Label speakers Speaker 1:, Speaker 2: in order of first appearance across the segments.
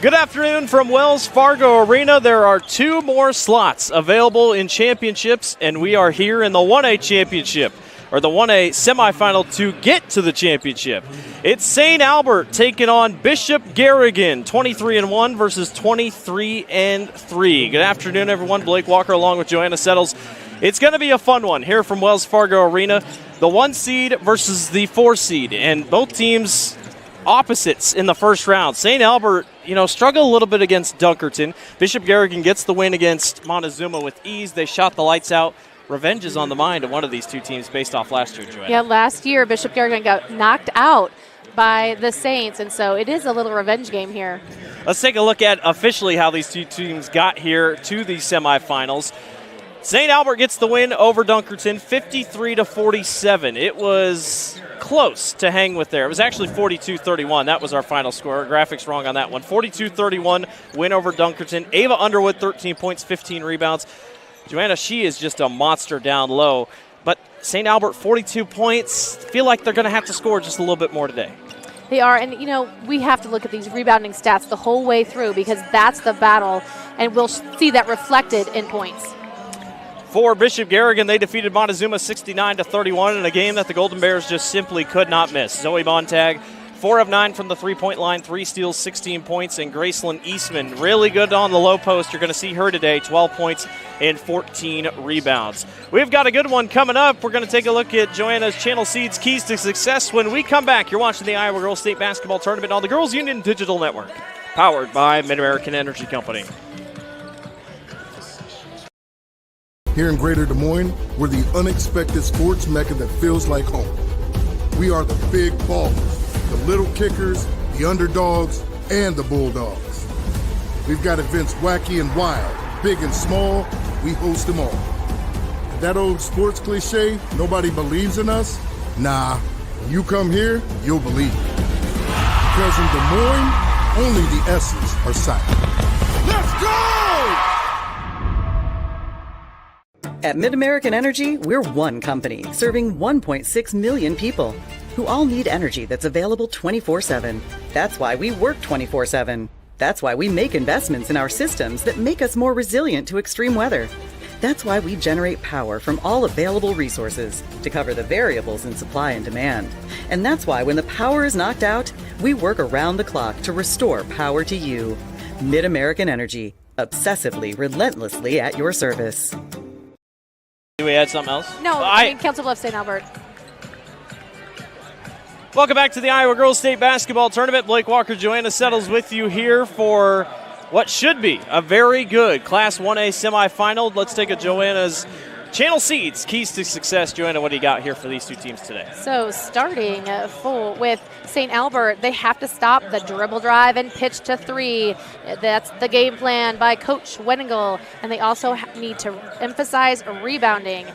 Speaker 1: Good afternoon from Wells Fargo Arena. There are 2 more slots available in championships, and we are here in the 1A championship, or the 1A semifinal to get to the championship. It's St. Albert taking on Bishop Garrigan, 23-1 versus 23-3. Good afternoon, everyone. Blake Walker along with Joanna Settles. It's going to be a fun one here from Wells Fargo Arena. The 1 seed versus the 4 seed, and both teams opposites in the first round. St. Albert, struggle a little bit against Dunkerton. Bishop Garrigan gets the win against Montezuma with ease. They shot the lights out. Revenge is on the mind of one of these 2 teams based off last year, Joanna.
Speaker 2: Yeah, last year Bishop Garrigan got knocked out by the Saints, and so it is a little revenge game here.
Speaker 1: Let's take a look at officially how these 2 teams got here to the semifinals. St. Albert gets the win over Dunkerton, 53-47. It was close to hang with there. It was actually 42-31. That was our final score. Our graphics wrong on that one. 42-31 win over Dunkerton. Ava Underwood, 13 points, 15 rebounds. Joanna, she is just a monster down low. But St. Albert, 42 points. Feel like they're going to have to score just a little bit more today.
Speaker 2: They are, and we have to look at these rebounding stats the whole way through because that's the battle, and we'll see that reflected in points.
Speaker 1: For Bishop Garrigan, they defeated Montezuma 69-31 in a game that the Golden Bears just simply could not miss. Zoe Montag, 4 of 9 from the three-point line, 3 steals, 16 points, and Gracelyn Eastman, really good on the low post. You're going to see her today, 12 points and 14 rebounds. We've got a good one coming up. We're going to take a look at Joanna's Channel Seeds Keys to Success. When we come back, you're watching the Iowa Girls State Basketball Tournament on the Girls Union Digital Network, powered by Mid-American Energy Company.
Speaker 3: Here in Greater Des Moines, we're the unexpected sports mecca that feels like home. We are the big ballers, the little kickers, the underdogs, and the bulldogs. We've got events wacky and wild, big and small, we host them all. And that old sports cliche, nobody believes in us? Nah, when you come here, you'll believe. Because in Des Moines, only the S's are silent. Let's go!
Speaker 4: At Mid-American Energy, we're one company serving 1.6 million people who all need energy that's available 24/7. That's why we work 24/7. That's why we make investments in our systems that make us more resilient to extreme weather. That's why we generate power from all available resources to cover the variables in supply and demand. And that's why when the power is knocked out, we work around the clock to restore power to you. Mid-American Energy, obsessively, relentlessly at your service.
Speaker 1: Do we add something else?
Speaker 2: No, Council Bluffs, St. Albert.
Speaker 1: Welcome back to the Iowa Girls State Basketball Tournament. Blake Walker, Joanna Settles with you here for what should be a very good Class 1A semifinal. Let's take a Joanna's Channel Seeds Keys to Success. Joanna, what do you got here for these 2 teams today?
Speaker 2: So starting with St. Albert, they have to stop the dribble drive and pitch to 3. That's the game plan by Coach Wenningle, and they also need to emphasize rebounding.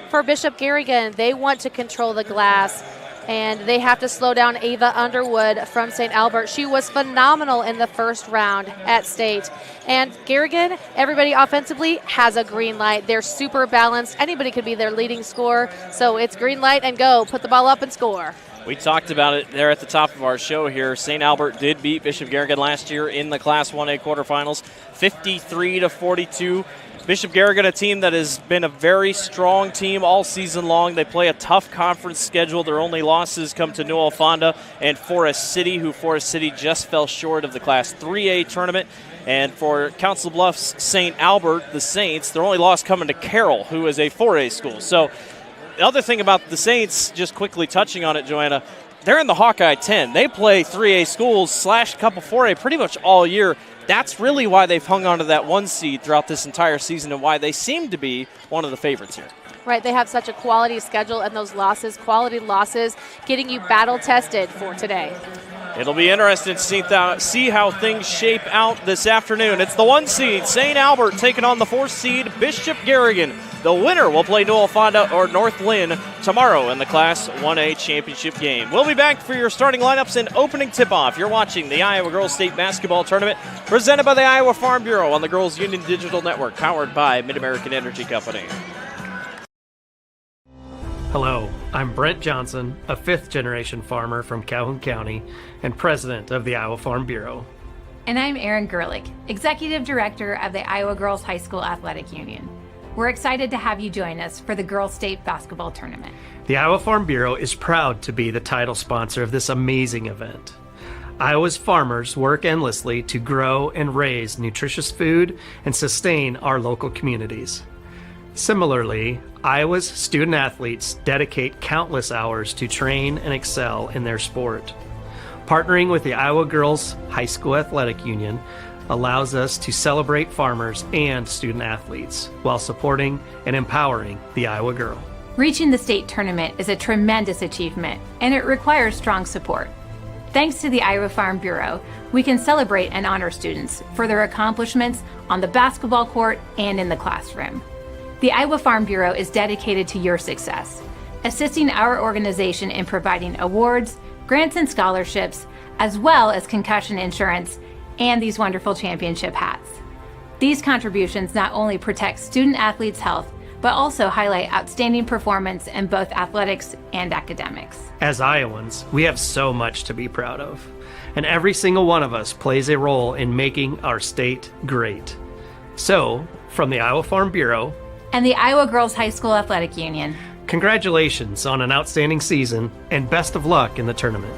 Speaker 2: For Bishop Garrigan, they want to control the glass, and they have to slow down Ava Underwood from St. Albert. She was phenomenal in the first round at state. And Garrigan, everybody offensively has a green light. They're super balanced. Anybody could be their leading scorer. So it's green light and go. Put the ball up and score.
Speaker 1: We talked about it there at the top of our show here. St. Albert did beat Bishop Garrigan last year in the Class 1A quarterfinals, 53-42. Bishop Garrigan, a team that has been a very strong team all season long. They play a tough conference schedule. Their only losses come to New Alfonda and Forest City, who Forest City just fell short of the Class 3A tournament. And for Council Bluffs St. Albert, the Saints, their only loss coming to Carroll, who is a 4A school. So the other thing about the Saints, just quickly touching on it, Joanna, they're in the Hawkeye 10. They play 3A schools / a couple 4A pretty much all year. That's really why they've hung on to that 1 seed throughout this entire season and why they seem to be one of the favorites here.
Speaker 2: Right, they have such a quality schedule, and those losses, quality losses, getting you battle-tested for today.
Speaker 1: It'll be interesting to see how things shape out this afternoon. It's the 1 seed, St. Albert, taking on the 4 seed, Bishop Garrigan. The winner will play New Alfonda or North Lynn tomorrow in the Class 1A championship game. We'll be back for your starting lineups and opening tip-off. You're watching the Iowa Girls State Basketball Tournament presented by the Iowa Farm Bureau on the Girls Union Digital Network, powered by Mid-American Energy Company.
Speaker 5: Hello, I'm Brent Johnson, a 5th-generation farmer from Calhoun County and president of the Iowa Farm Bureau.
Speaker 6: And I'm Erin Gerlich, Executive Director of the Iowa Girls High School Athletic Union. We're excited to have you join us for the Girls State Basketball Tournament.
Speaker 5: The Iowa Farm Bureau is proud to be the title sponsor of this amazing event. Iowa's farmers work endlessly to grow and raise nutritious food and sustain our local communities. Similarly, Iowa's student athletes dedicate countless hours to train and excel in their sport. Partnering with the Iowa Girls High School Athletic Union allows us to celebrate farmers and student athletes while supporting and empowering the Iowa girl.
Speaker 6: Reaching the state tournament is a tremendous achievement, and it requires strong support. Thanks to the Iowa Farm Bureau, we can celebrate and honor students for their accomplishments on the basketball court and in the classroom. The Iowa Farm Bureau is dedicated to your success, assisting our organization in providing awards, grants and scholarships, as well as concussion insurance and these wonderful championship hats. These contributions not only protect student athletes' health, but also highlight outstanding performance in both athletics and academics.
Speaker 5: As Iowans, we have so much to be proud of, and every single one of us plays a role in making our state great. So, from the Iowa Farm Bureau
Speaker 6: and the Iowa Girls High School Athletic Union,
Speaker 5: congratulations on an outstanding season and best of luck in the tournament.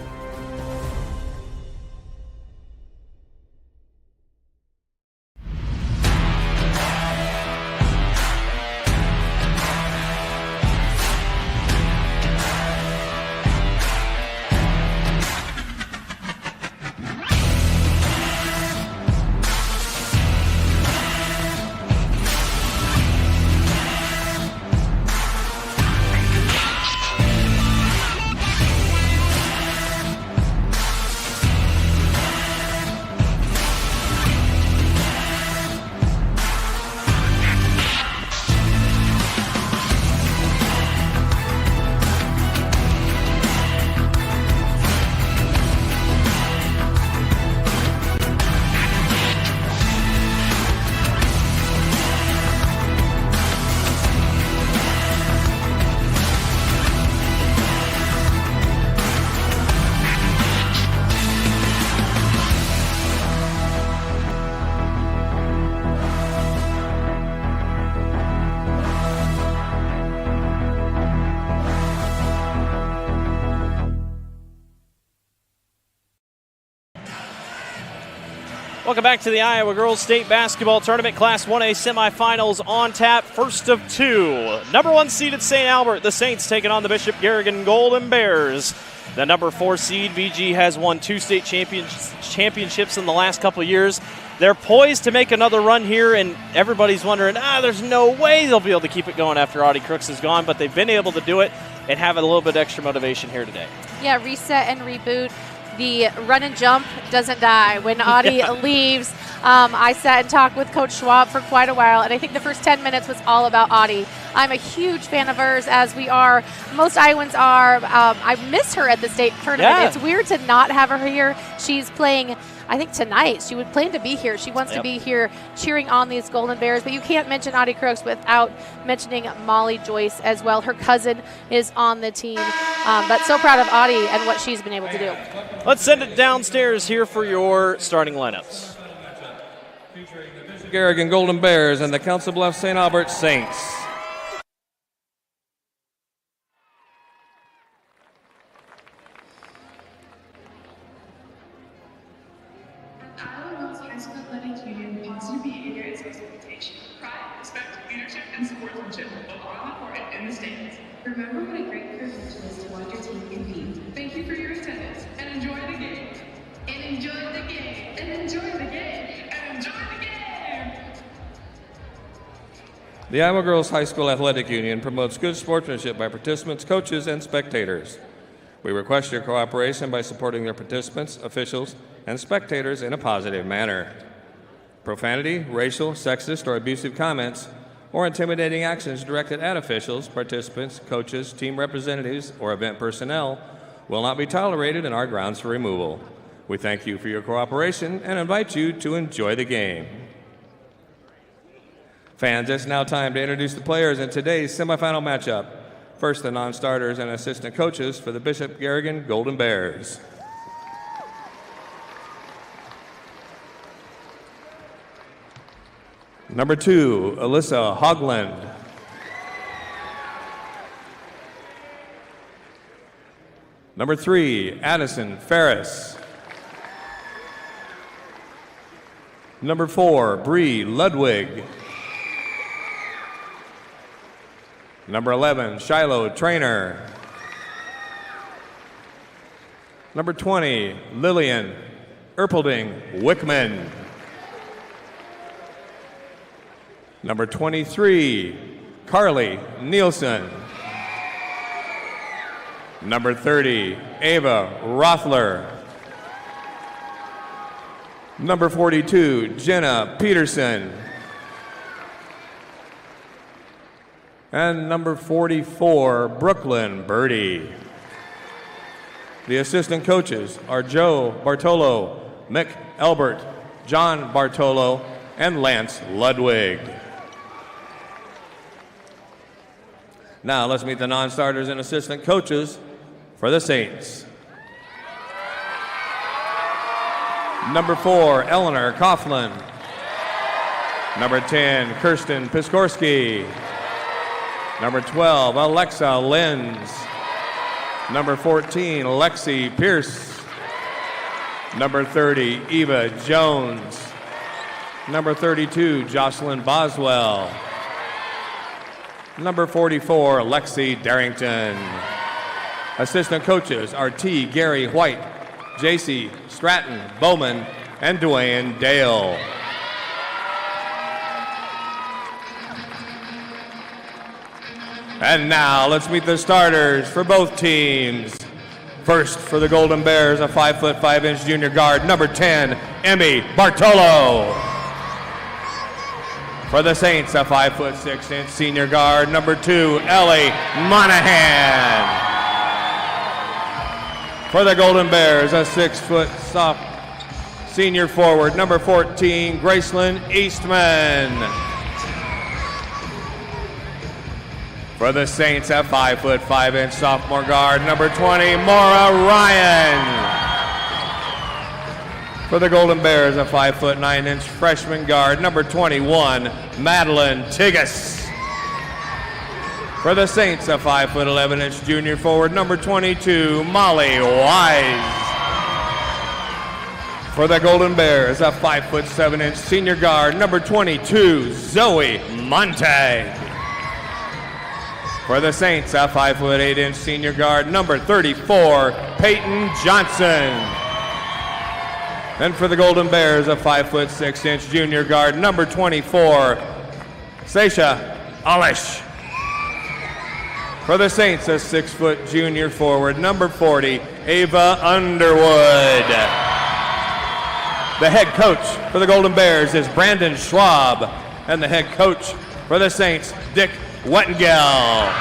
Speaker 1: Welcome back to the Iowa Girls State Basketball Tournament. Class 1A semifinals on tap, first of two. Number 1 seeded St. Albert, the Saints taking on the Bishop Garrigan Golden Bears. The number 4 seed, BG, has won 2 state championships in the last couple of years. They're poised to make another run here, and everybody's wondering, there's no way they'll be able to keep it going after Audie Crooks is gone, but they've been able to do it and have a little bit extra motivation here today.
Speaker 2: Yeah, reset and reboot. The run and jump doesn't die. When Audie leaves, I sat and talked with Coach Schwab for quite a while, and I think the first 10 minutes was all about Audie. I'm a huge fan of hers, as we are. Most Iowans are. I miss her at the state tournament.
Speaker 1: Yeah.
Speaker 2: It's weird to not have her here. She's playing, I think, tonight. She would plan to be here. She wants to be here cheering on these Golden Bears, but you can't mention Audie Crooks without mentioning Molly Joyce as well. Her cousin is on the team, but so proud of Audie and what she's been able to do.
Speaker 1: Let's send it downstairs here for your starting lineups.
Speaker 7: Garrigan Golden Bears and the Council Bluffs St. Albert Saints.
Speaker 8: Iowa Girls High School Athletic Union, positive behavior is expectation. Pride, respect, leadership, and sportsmanship, both on the court and in the stands. Remember what a great privilege it is to watch your team compete. Thank you for your attendance, and enjoy the game. And enjoy the game. And enjoy the game. And enjoy the game.
Speaker 7: The Iowa Girls High School Athletic Union promotes good sportsmanship by participants, coaches, and spectators. We request your cooperation by supporting their participants, officials, and spectators in a positive manner. Profanity, racial, sexist, or abusive comments, or intimidating actions directed at officials, participants, coaches, team representatives, or event personnel will not be tolerated and are grounds for removal. We thank you for your cooperation and invite you to enjoy the game. Fans, it's now time to introduce the players in today's semifinal matchup. First, the non-starters and assistant coaches for the Bishop Garrigan Golden Bears. Number 2, Alyssa Hogland. Number 3, Addison Ferris. Number 4, Bree Ludwig. Number 11, Shiloh Trainer. Number 20, Lillian Erpelding Wickman. Number 23, Carly Nielsen. Number 30, Ava Rothler. Number 42, Jenna Peterson. And number 44, Brooklyn Birdie. The assistant coaches are Joe Bartolo, Mick Elbert, John Bartolo, and Lance Ludwig. Now let's meet the non-starters and assistant coaches for the Saints. Number 4, Eleanor Coughlin. Number 10, Kirsten Piskorski. Number 12, Alexa Lenz. Number 14, Lexi Pierce. Number 30, Eva Jones. Number 32, Jocelyn Boswell. Number 44, Lexi Darrington. Assistant coaches are T. Gary White, J.C. Stratton Bowman, and Dwayne Dale. And now let's meet the starters for both teams. First for the Golden Bears, a 5'5" junior guard, number 10, Emmy Bartolo. For the Saints, a 5'6" senior guard, number 2, Ellie Monahan. For the Golden Bears, a 6-foot soft senior forward, number 14, Graceland Eastman. For the Saints, a 5'5" sophomore guard, number 20, Maura Ryan. For the Golden Bears, a 5'9" freshman guard, number 21, Madeline Tigges. For the Saints, a 5'11" junior forward, number 22, Molly Wise. For the Golden Bears, a 5'7" senior guard, number 22, Zoe Montag. For the Saints, a 5'8" senior guard, number 34, Peyton Johnson. And for the Golden Bears, a 5'6" junior guard, number 24, Sasha Alish. For the Saints, a 6-foot junior forward, number 40, Ava Underwood. The head coach for the Golden Bears is Brandon Schwab, and the head coach for the Saints, Dick Wettengel.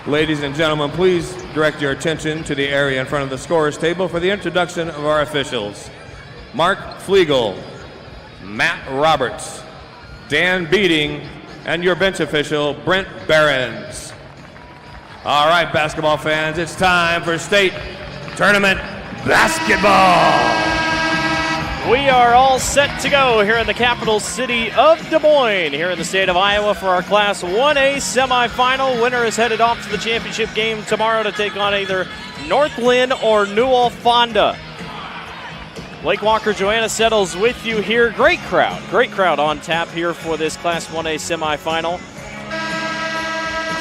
Speaker 7: Ladies and gentlemen, please direct your attention to the area in front of the scorer's table for the introduction of our officials. Mark Flegel, Matt Roberts, Dan Beating, and your bench official, Brent Behrens. All right, basketball fans, it's time for state tournament basketball.
Speaker 1: We are all set to go here in the capital city of Des Moines, here in the state of Iowa for our Class 1A semifinal. Winner is headed off to the championship game tomorrow to take on either North Lynn or Newell Fonda. Blake Walker, Joanna Settles with you here. Great crowd on tap here for this Class 1A semifinal.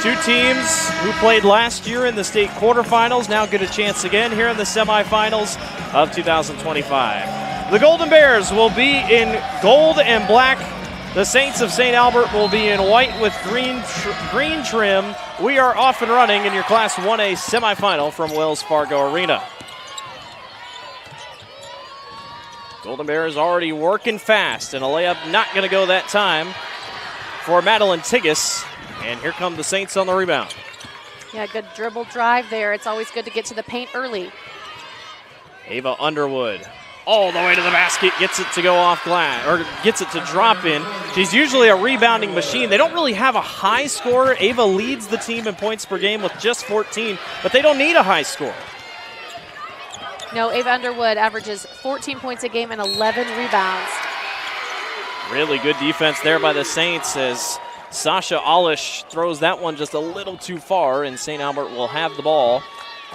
Speaker 1: Two teams who played last year in the state quarterfinals now get a chance again here in the semifinals of 2025. The Golden Bears will be in gold and black. The Saints of St. Albert will be in white with green trim. We are off and running in your Class 1A semifinal from Wells Fargo Arena. Golden Bears already working fast, and a layup not going to go that time for Madeline Tigges. And here come the Saints on the rebound.
Speaker 2: Yeah, good dribble drive there. It's always good to get to the paint early.
Speaker 1: Ava Underwood all the way to the basket, gets it to go off glass, or gets it to drop in. She's usually a rebounding machine. They don't really have a high scorer. Ava leads the team in points per game with just 14, but they don't need a high score.
Speaker 2: No, Ava Underwood averages 14 points a game and 11 rebounds.
Speaker 1: Really good defense there by the Saints as Sasha Alish throws that one just a little too far, and St. Albert will have the ball.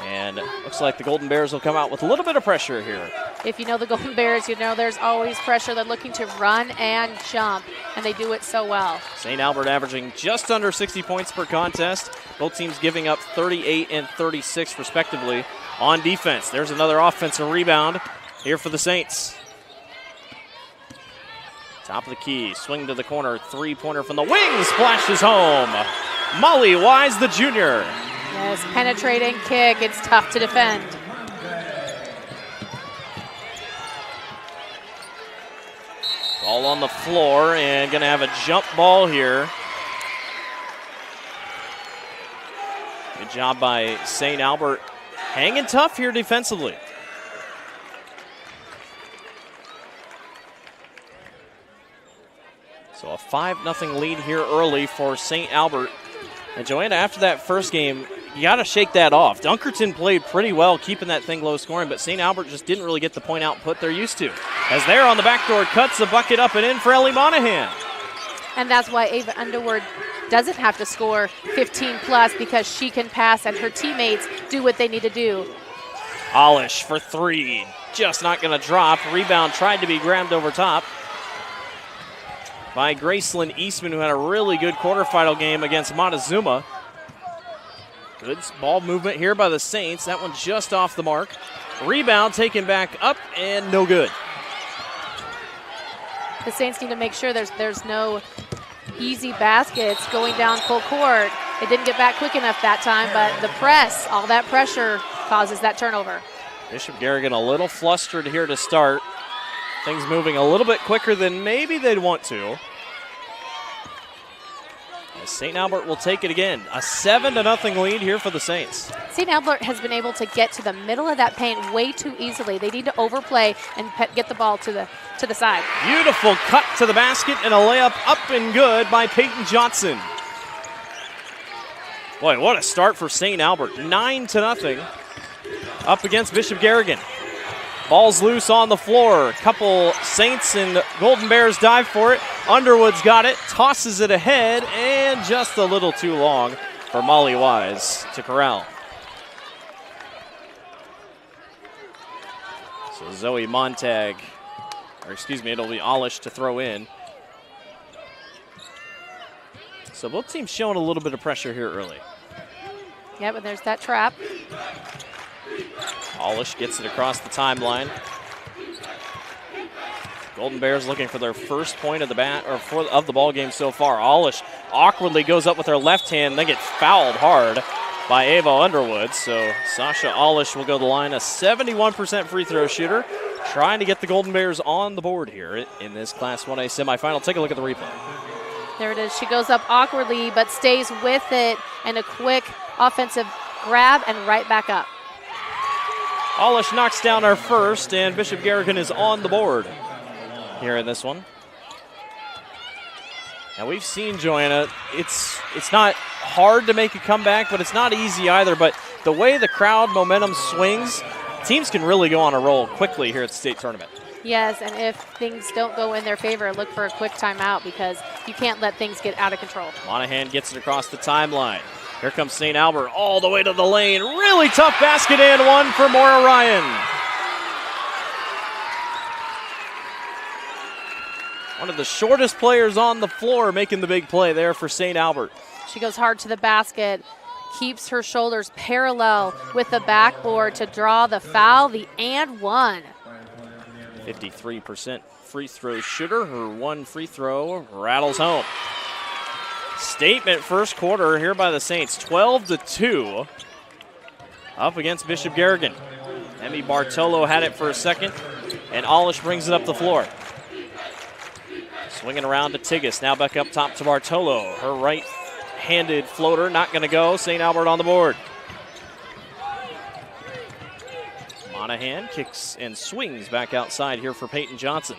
Speaker 1: And looks like the Golden Bears will come out with a little bit of pressure here.
Speaker 2: If you know the Golden Bears, you know there's always pressure. They're looking to run and jump, and they do it so well.
Speaker 1: St. Albert averaging just under 60 points per contest. Both teams giving up 38 and 36 respectively on defense. There's another offensive rebound here for the Saints. Top of the key, swing to the corner, three-pointer from the wing, splashes home. Molly Wise, the junior.
Speaker 2: Yes, penetrating kick. It's tough to defend.
Speaker 1: Ball on the floor and going to have a jump ball here. Good job by St. Albert. Hanging tough here defensively. So a 5-0 lead here early for St. Albert. And Joanna, after that first game, you got to shake that off. Dunkerton played pretty well, keeping that thing low scoring, but St. Albert just didn't really get the point output they're used to. As they're on the backdoor, cuts the bucket up and in for Ellie Monahan.
Speaker 2: And that's why Ava Underwood doesn't have to score 15 plus, because she can pass and her teammates do what they need to do.
Speaker 1: Alish for three, just not going to drop. Rebound tried to be grabbed over top by Gracelyn Eastman, who had a really good quarterfinal game against Montezuma. Good ball movement here by the Saints. That one just off the mark. Rebound taken back up and no good.
Speaker 2: The Saints need to make sure there's no easy baskets going down full court. It didn't get back quick enough that time, but the press, all that pressure causes that turnover.
Speaker 1: Bishop Garrigan a little flustered here to start. Things moving a little bit quicker than maybe they'd want to. As St. Albert will take it again. A 7-0 lead here for the Saints.
Speaker 2: St. Albert has been able to get to the middle of that paint way too easily. They need to overplay and get the ball to the side.
Speaker 1: Beautiful cut to the basket and a layup up and good by Peyton Johnson. Boy, what a start for St. Albert. 9-0 up against Bishop Garrigan. Ball's loose on the floor. Couple Saints and Golden Bears dive for it. Underwood's got it, tosses it ahead, and just a little too long for Molly Wise to corral. So Zoe Montag, or excuse me, it'll be Alish to throw in. So both teams showing a little bit of pressure here early.
Speaker 2: Yeah, but there's that trap.
Speaker 1: Alish gets it across the timeline. Golden Bears looking for their first point of the ball game so far. Alish awkwardly goes up with her left hand, then gets fouled hard by Ava Underwood. So Sasha Alish will go to the line, a 71% free throw shooter, trying to get the Golden Bears on the board here in this Class 1A semifinal. Take a look at the replay.
Speaker 2: There it is. She goes up awkwardly but stays with it, and a quick offensive grab and right back up.
Speaker 1: Alish knocks down our first, and Bishop Garrigan is on the board here in this one. Now we've seen, Joanna, it's not hard to make a comeback, but it's not easy either. But the way the crowd momentum swings, teams can really go on a roll quickly here at the state tournament.
Speaker 2: Yes, and if things don't go in their favor, look for a quick timeout, because you can't let things get out of control.
Speaker 1: Monahan gets it across the timeline. Here comes St. Albert all the way to the lane. Really tough basket and one for Maura Ryan. One of the shortest players on the floor making the big play there for St. Albert.
Speaker 2: She goes hard to the basket, keeps her shoulders parallel with the backboard to draw the foul, the and one.
Speaker 1: 53% free throw shooter. Her one free throw rattles home. Statement first quarter here by the Saints, 12-2 up against Bishop Garrigan. Emmy Bartolo had it for a second, and Alish brings it up the floor. Swinging around to Tigas, now back up top to Bartolo. Her right-handed floater not going to go. St. Albert on the board. Monahan kicks and swings back outside here for Peyton Johnson.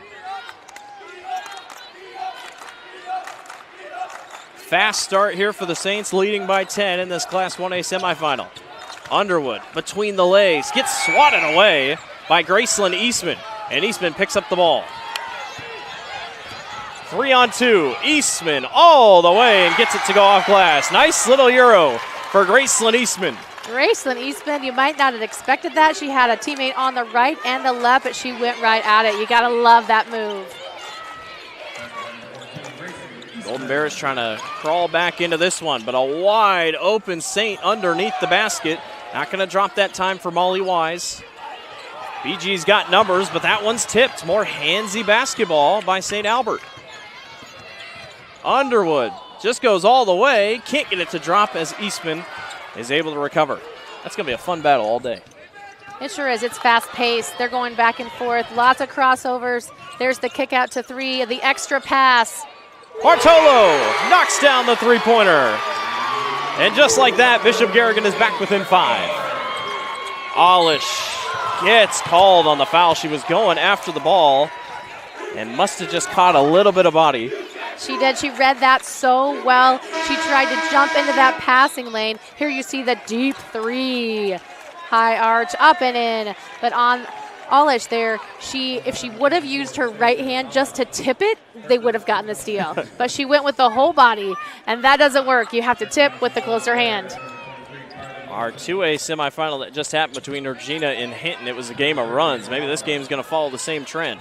Speaker 1: Fast start here for the Saints, leading by 10 in this Class 1A semifinal. Underwood between the legs, gets swatted away by Gracelyn Eastman. And Eastman picks up the ball. 3-on-2. Eastman all the way and gets it to go off glass. Nice little Euro for Gracelyn Eastman.
Speaker 2: Gracelyn Eastman, you might not have expected that. She had a teammate on the right and the left, but she went right at it. You got to love that move.
Speaker 1: Golden Bears trying to crawl back into this one, but a wide open Saint underneath the basket. Not going to drop that time for Molly Wise. BG's got numbers, but that one's tipped. More handsy basketball by St. Albert. Underwood just goes all the way. Can't get it to drop as Eastman is able to recover. That's going to be a fun battle all day.
Speaker 2: It sure is. It's fast-paced. They're going back and forth. Lots of crossovers. There's the kick out to three, the extra pass.
Speaker 1: Bartolo knocks down the three-pointer. And just like that, Bishop Garrigan is back within 5. Olish gets called on the foul. She was going after the ball and must have just caught a little bit of body.
Speaker 2: She did. She read that so well. She tried to jump into that passing lane. Here you see the deep three. High arch, up and in. But on Olish there, if she would have used her right hand just to tip it, they would have gotten the steal. But she went with the whole body, and that doesn't work. You have to tip with the closer hand.
Speaker 1: Our 2A semifinal that just happened between Regina and Hinton, it was a game of runs. Maybe this game's going to follow the same trend.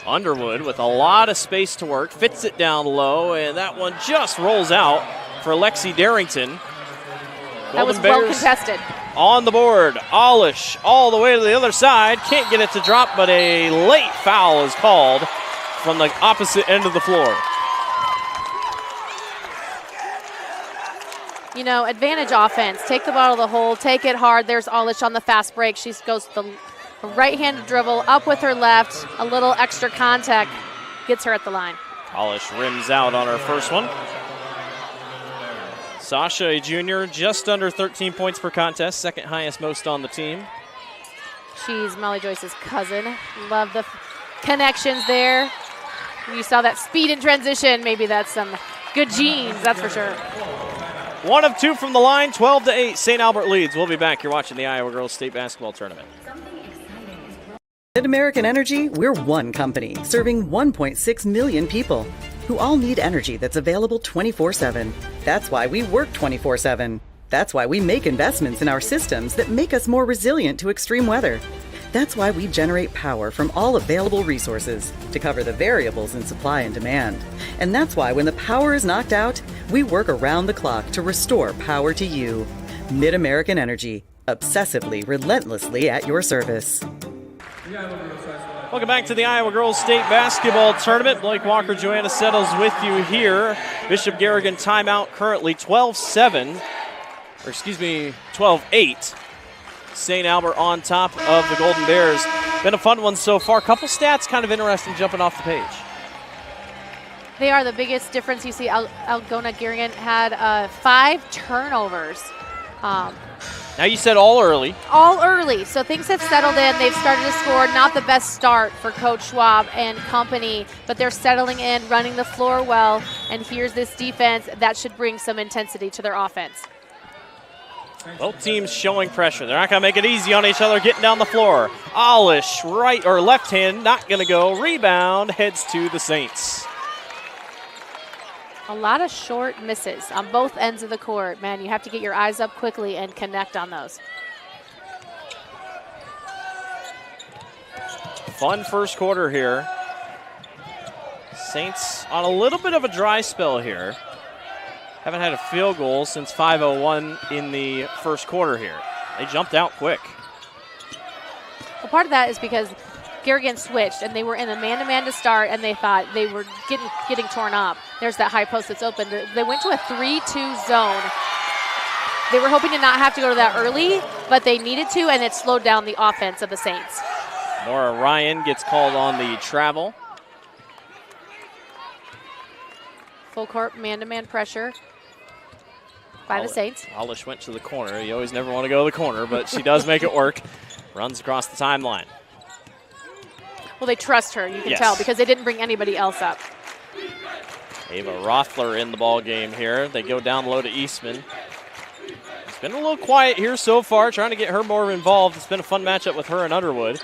Speaker 1: Underwood with a lot of space to work, fits it down low, and that one just rolls out for Lexi Darrington.
Speaker 2: That was well contested.
Speaker 1: On the board, Olish all the way to the other side. Can't get it to drop, but a late foul is called from the opposite end of the floor.
Speaker 2: You know, advantage offense. Take the ball to the hole, take it hard. There's Olish on the fast break. She goes to the right-handed dribble, up with her left, a little extra contact, gets her at the line.
Speaker 1: Olish rims out on her first one. Sasha, a junior, just under 13 points per contest, second highest most on the team.
Speaker 2: She's Molly Joyce's cousin. Love the connections there. You saw that speed in transition. Maybe that's some good genes, that's for sure.
Speaker 1: 1 of 2 from the line, 12-8. St. Albert leads. We'll be back. You're watching the Iowa Girls State Basketball Tournament.
Speaker 4: At American Energy, we're one company serving 1.6 million people who all need energy that's available 24/7. That's why we work 24/7. That's why we make investments in our systems that make us more resilient to extreme weather. That's why we generate power from all available resources to cover the variables in supply and demand. And that's why when the power is knocked out, we work around the clock to restore power to you. Mid-American Energy, obsessively, relentlessly at your service.
Speaker 1: Welcome back to the Iowa Girls State Basketball Tournament. Blake Walker, Joanna Settles with you here. Bishop Garrigan timeout currently 12-7, or excuse me, 12-8. St. Albert on top of the Golden Bears. Been a fun one so far. Couple stats kind of interesting jumping off the page.
Speaker 2: They are the biggest difference. You see Algona Garrigan had 5 turnovers.
Speaker 1: Now you said all early.
Speaker 2: All early, so things have settled in. They've started to score. Not the best start for Coach Schwab and company, but they're settling in, running the floor well, and here's this defense that should bring some intensity to their offense.
Speaker 1: Both teams showing pressure. They're not going to make it easy on each other, getting down the floor. Olish, right or left hand, not going to go. Rebound heads to the Saints.
Speaker 2: A lot of short misses on both ends of the court. Man, you have to get your eyes up quickly and connect on those.
Speaker 1: Fun first quarter here. Saints on a little bit of a dry spell here. Haven't had a field goal since 5:01 in the first quarter here. They jumped out quick.
Speaker 2: Well, part of that is because Garrigan switched, and they were in a man-to-man to start, and they thought they were getting torn up. There's that high post that's open. They went to a 3-2 zone. They were hoping to not have to go to that early, but they needed to, and it slowed down the offense of the Saints.
Speaker 1: Maura Ryan gets called on the travel.
Speaker 2: Full court man-to-man pressure by the Saints.
Speaker 1: Olish went to the corner. You always never want to go to the corner, but she does make it work. Runs across the timeline.
Speaker 2: Well, they trust her, you can tell, because they didn't bring anybody else up.
Speaker 1: Ava Rothler in the ball game here. They go down low to Eastman. It's been a little quiet here so far, trying to get her more involved. It's been a fun matchup with her and Underwood.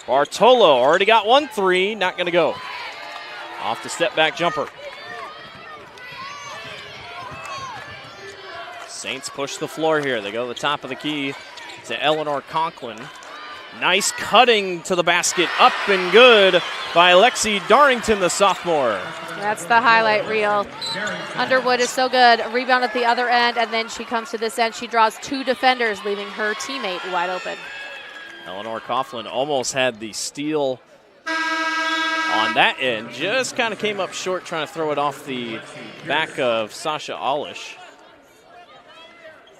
Speaker 1: Bartolo already got 1 3, not going to go. Off the step back jumper. Saints push the floor here. They go to the top of the key to Eleanor Conklin. Nice cutting to the basket, up and good by Lexi Darrington, the sophomore.
Speaker 2: That's the highlight reel. Underwood is so good. A rebound at the other end, and then she comes to this end. She draws 2 defenders, leaving her teammate wide open.
Speaker 1: Eleanor Coughlin almost had the steal on that end. Just kind of came up short trying to throw it off the back of Sasha Alish.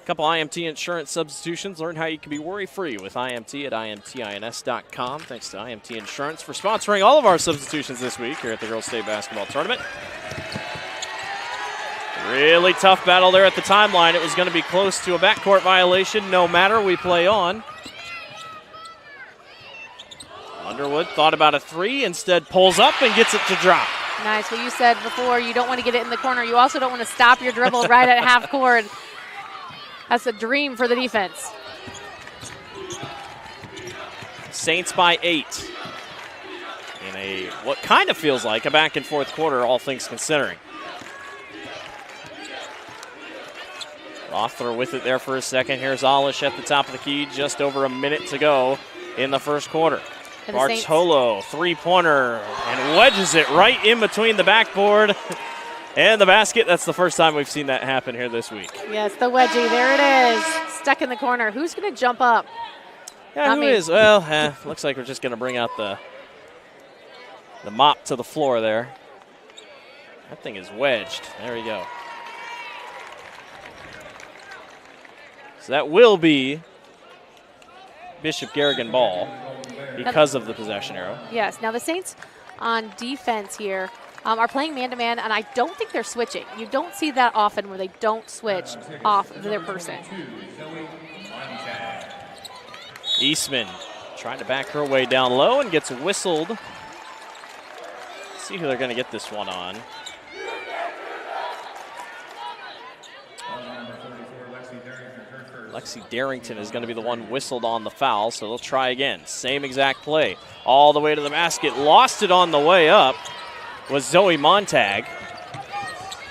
Speaker 1: A couple IMT insurance substitutions. Learn how you can be worry-free with IMT at imtins.com. Thanks to IMT Insurance for sponsoring all of our substitutions this week here at the Girls State Basketball Tournament. Really tough battle there at the timeline. It was going to be close to a backcourt violation. No matter, we play on. Underwood thought about a 3, instead pulls up and gets it to drop.
Speaker 2: Nice. Well, you said before you don't want to get it in the corner. You also don't want to stop your dribble right at half court. That's a dream for the defense.
Speaker 1: Saints by 8 in a what kind of feels like a back and forth quarter, all things considering. Rothler with it there for a second. Here's Alish at the top of the key. Just over a minute to go in the first quarter. Bartolo, three-pointer, and wedges it right in between the backboard and the basket. That's the first time we've seen that happen here this week.
Speaker 2: Yes, the wedgie. There it is. Stuck in the corner. Who's going to jump up?
Speaker 1: Yeah, who is? Well, looks like we're just going to bring out the mop to the floor there. That thing is wedged. There we go. So that will be Bishop Garrigan ball because of the possession arrow.
Speaker 2: Yes. Now the Saints on defense here are playing man-to-man, and I don't think they're switching. You don't see that often where they don't switch off of their person.
Speaker 1: Eastman trying to back her way down low and gets whistled. Let's see who they're going to get this one on. Lexi Darrington is going to be the one whistled on the foul, so they'll try again. Same exact play. All the way to the basket. Lost it on the way up was Zoe Montag.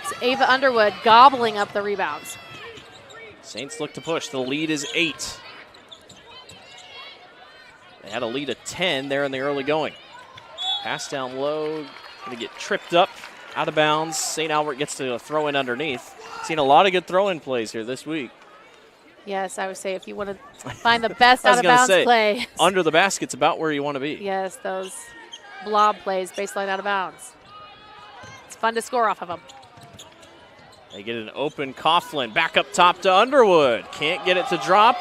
Speaker 2: It's Ava Underwood gobbling up the rebounds.
Speaker 1: Saints look to push. The lead is 8. They had a lead of 10 there in the early going. Pass down low. Going to get tripped up, out of bounds. St. Albert gets to throw in underneath. Seen a lot of good throw-in plays here this week.
Speaker 2: Yes, I would say if you want to find the best out-of-bounds play.
Speaker 1: Under the basket's about where you want to be.
Speaker 2: Yes, those blob plays, baseline out of bounds. It's fun to score off of them.
Speaker 1: They get an open Coughlin. Back up top to Underwood. Can't get it to drop.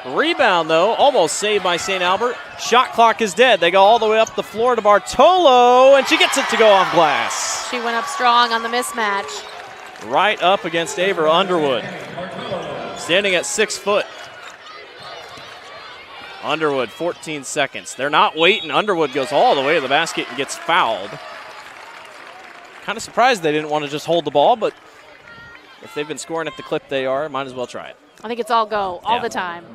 Speaker 1: Rebound, though, almost saved by St. Albert. Shot clock is dead. They go all the way up the floor to Bartolo, and she gets it to go off glass.
Speaker 2: She went up strong on the mismatch.
Speaker 1: Right up against Ava Underwood. Standing at 6 foot. Underwood, 14 seconds. They're not waiting. Underwood goes all the way to the basket and gets fouled. Kind of surprised they didn't want to just hold the ball, but if they've been scoring at the clip they are, might as well try it.
Speaker 2: I think it's all go, all the time.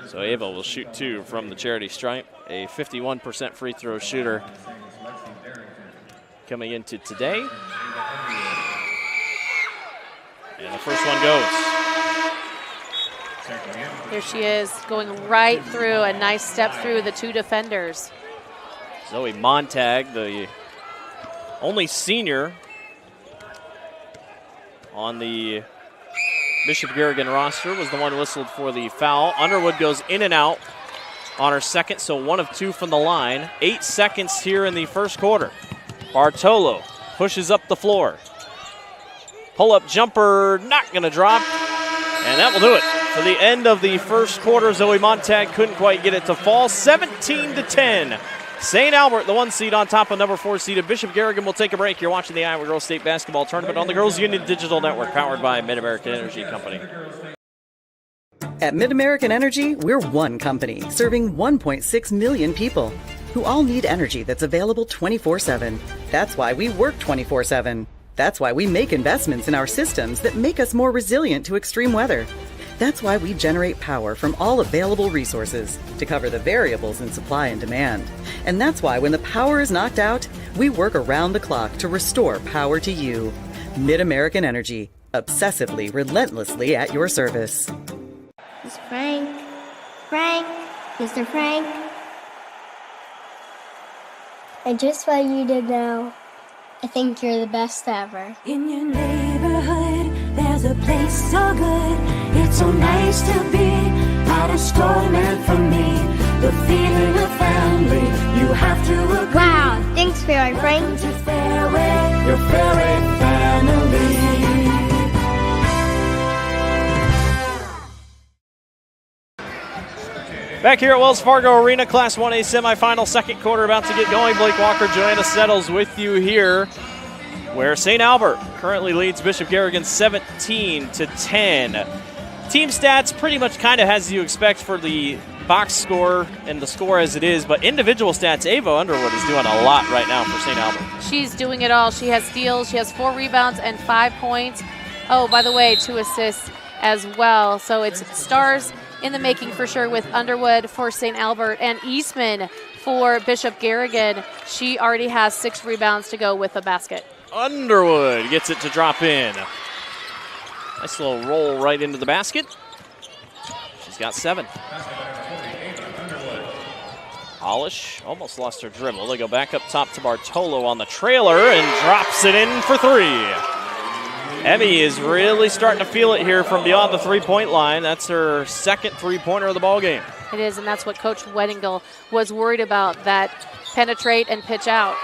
Speaker 1: So Ava will shoot 2 from the charity stripe. A 51% free throw shooter coming into today. And the first one goes.
Speaker 2: Here she is, going right through, a nice step through the 2 defenders.
Speaker 1: Zoe Montag, the only senior on the Bishop Garrigan roster, was the one whistled for the foul. Underwood goes in and out on her second, so 1 of 2 from the line. 8 seconds here in the first quarter. Bartolo pushes up the floor. Pull-up jumper, not going to drop, and that will do it. For the end of the first quarter, Zoe Montag couldn't quite get it to fall. 17-10. St. Albert, the 1 seed on top of number 4 seeded Bishop Garrigan. Will take a break. You're watching the Iowa Girls State Basketball Tournament on the Girls Union Digital Network, powered by Mid-American Energy Company.
Speaker 4: At Mid-American Energy, we're one company serving 1.6 million people who all need energy that's available 24/7. That's why we work 24/7. That's why we make investments in our systems that make us more resilient to extreme weather. That's why we generate power from all available resources to cover the variables in supply and demand. And that's why when the power is knocked out, we work around the clock to restore power to you. Mid-American Energy, obsessively, relentlessly at your service.
Speaker 9: It's Frank. Frank. Mr. Frank. And just what you did now, I think you're the best ever.
Speaker 10: In your neighborhood, there's a place so good. It's so nice to be at a store meant for me. The feeling of family, you have to agree.
Speaker 9: Wow, thanks, Fairy Frank.
Speaker 10: Welcome to Fairway, your Fairway family.
Speaker 1: Back here at Wells Fargo Arena, Class 1A semifinal, second quarter about to get going. Blake Walker, Joanna Settles with you here, where St. Albert currently leads Bishop Garrigan 17-10. Team stats pretty much kind of as you expect for the box score and the score as it is, but individual stats, Ava Underwood is doing a lot right now for St. Albert.
Speaker 2: She's doing it all. She has steals, she has 4 rebounds and 5 points. Oh, by the way, 2 assists as well. So it's stars in the making for sure with Underwood for St. Albert and Eastman for Bishop Garrigan. She already has 6 rebounds to go with a basket.
Speaker 1: Underwood gets it to drop in. Nice little roll right into the basket. She's got 7. Hollish almost lost her dribble. They go back up top to Bartolo on the trailer and drops it in for 3. Emmy is really starting to feel it here from beyond the three-point line. That's her second three-pointer of the ballgame.
Speaker 2: It is, and that's what Coach Weddingle was worried about, that penetrate and pitch out.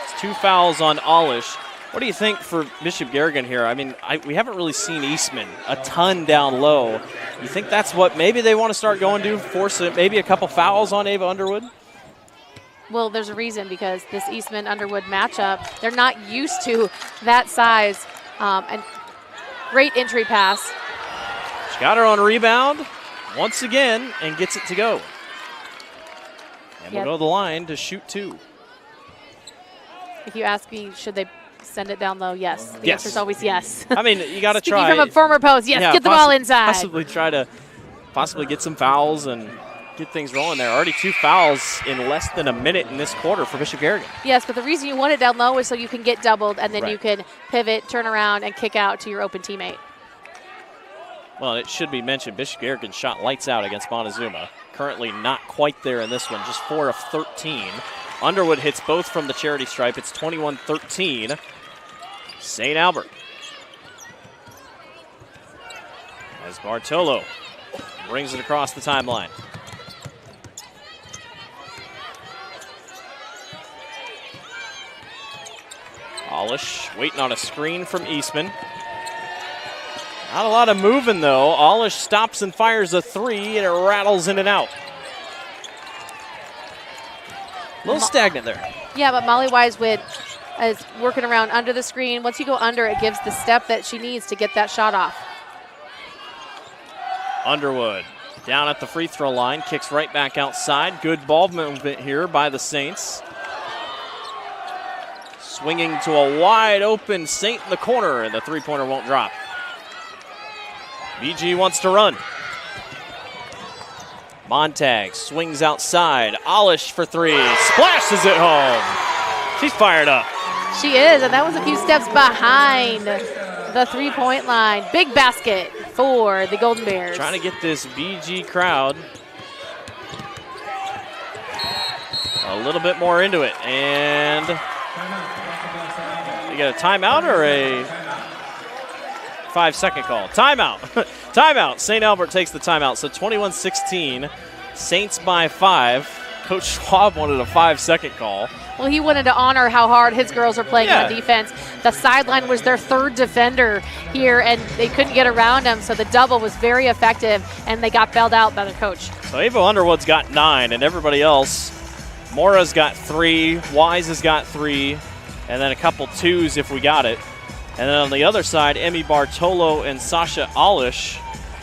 Speaker 1: It's 2 fouls on Alish. What do you think for Bishop Garrigan here? I mean, we haven't really seen Eastman a ton down low. You think that's what maybe they want to start going to, force maybe a couple fouls on Ava Underwood?
Speaker 2: Well, there's a reason, because this Eastman-Underwood matchup, they're not used to that size. And great entry pass.
Speaker 1: She got her on rebound once again and gets it to go. And we'll go to the line to shoot 2.
Speaker 2: If you ask me, should they send it down low? Yes. The answer is always yes.
Speaker 1: I mean, you got to try.
Speaker 2: Speaking from a former post, yes, get the ball inside.
Speaker 1: Possibly try to get some fouls and get things rolling there. Already 2 fouls in less than a minute in this quarter for Bishop Garrigan.
Speaker 2: Yes, but the reason you want it down low is so you can get doubled, and then you can pivot, turn around, and kick out to your open teammate.
Speaker 1: Well, it should be mentioned, Bishop Garrigan shot lights out against Montezuma. Currently not quite there in this one, just 4 of 13. Underwood hits both from the charity stripe. It's 21-13. St. Albert. As Bartolo brings it across the timeline. Alish waiting on a screen from Eastman. Not a lot of moving, though. Alish stops and fires a 3, and it rattles in and out. A little stagnant there.
Speaker 2: Yeah, but Molly Wisewood is working around under the screen. Once you go under, it gives the step that she needs to get that shot off.
Speaker 1: Underwood down at the free throw line, kicks right back outside. Good ball movement here by the Saints. Swinging to a wide open Saint in the corner, and the three-pointer won't drop. BG wants to run. Montag swings outside. Alish for 3. Splashes it home. She's fired up.
Speaker 2: She is, and that was a few steps behind the three-point line. Big basket for the Golden Bears.
Speaker 1: Trying to get this BG crowd a little bit more into it. And you got a timeout or a 5-second call? Timeout. Timeout. St. Albert takes the timeout. So 21-16. Saints by 5. Coach Schwab wanted a 5-second call.
Speaker 2: Well, he wanted to honor how hard his girls are playing on defense. The sideline was their 3rd defender here, and they couldn't get around him, so the double was very effective, and they got bailed out by the coach.
Speaker 1: So Ava Underwood's got 9, and everybody else, Mora's got 3, Wise has got 3, and then a couple 2s if we got it. And then on the other side, Emmy Bartolo and Sasha Alish.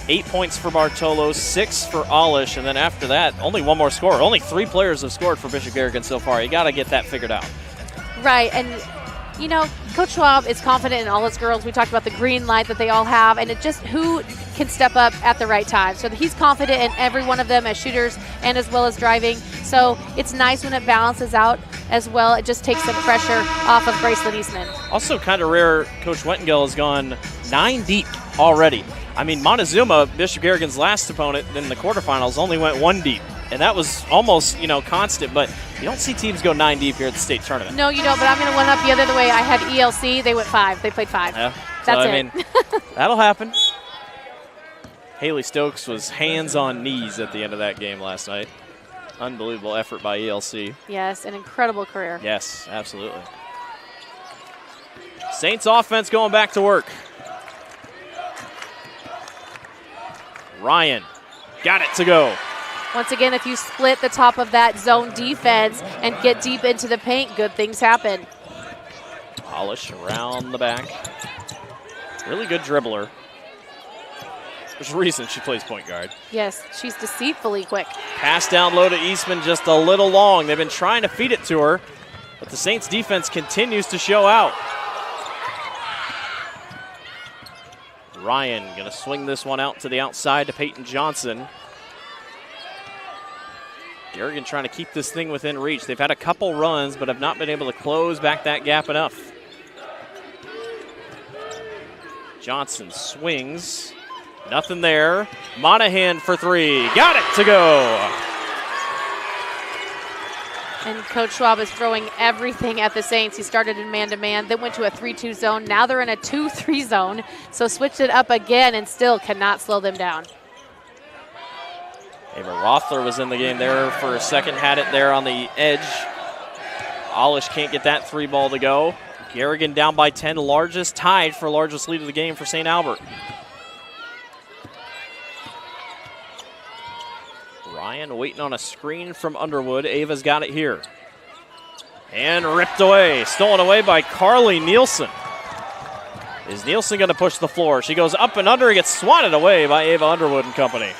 Speaker 1: 8 points for Bartolo, 6 for Alish, and then after that, only one more scorer. Only 3 players have scored for Bishop Garrigan so far. You got to get that figured out.
Speaker 2: Right, and you know, Coach Schwab is confident in all his girls. We talked about the green light that they all have, and it just who can step up at the right time. So he's confident in every one of them as shooters and as well as driving. So it's nice when it balances out as well. It just takes some pressure off of Graceland Eastman.
Speaker 1: Also kind of rare, Coach Wettengel has gone 9 deep already. I mean, Montezuma, Bishop Garrigan's last opponent in the quarterfinals, only went 1 deep. And that was almost, you know, constant, but you don't see teams go 9 deep here at the state tournament.
Speaker 2: No, you don't, but I'm going to one up the other way. I had ELC. They went 5. They played 5.
Speaker 1: Yeah.
Speaker 2: That's
Speaker 1: so,
Speaker 2: it.
Speaker 1: I mean, that'll happen. Haley Stokes was hands on knees at the end of that game last night. Unbelievable effort by ELC.
Speaker 2: Yes, an incredible career.
Speaker 1: Yes, absolutely. Saints offense going back to work. Ryan got it to go.
Speaker 2: Once again, if you split the top of that zone defense and get deep into the paint, good things happen.
Speaker 1: Polish around the back. Really good dribbler. There's a reason she plays point guard.
Speaker 2: Yes, she's deceitfully quick.
Speaker 1: Pass down low to Eastman, just a little long. They've been trying to feed it to her, but the Saints defense continues to show out. Ryan gonna swing this one out to the outside to Peyton Johnson. Garrigan trying to keep this thing within reach. They've had a couple runs, but have not been able to close back that gap enough. Johnson swings. Nothing there. Monahan for 3. Got it to go.
Speaker 2: And Coach Schwab is throwing everything at the Saints. He started in man-to-man, then went to a 3-2 zone. Now they're in a 2-3 zone. So switched it up again and still cannot slow them down.
Speaker 1: Ava Rothler was in the game there for a second, had it there on the edge. Olish can't get that 3 ball to go. Garrigan down by 10, tied for largest lead of the game for St. Albert. Ryan waiting on a screen from Underwood. Ava's got it here. And ripped away, stolen away by Carly Nielsen. Is Nielsen going to push the floor? She goes up and under and gets swatted away by Ava Underwood and company.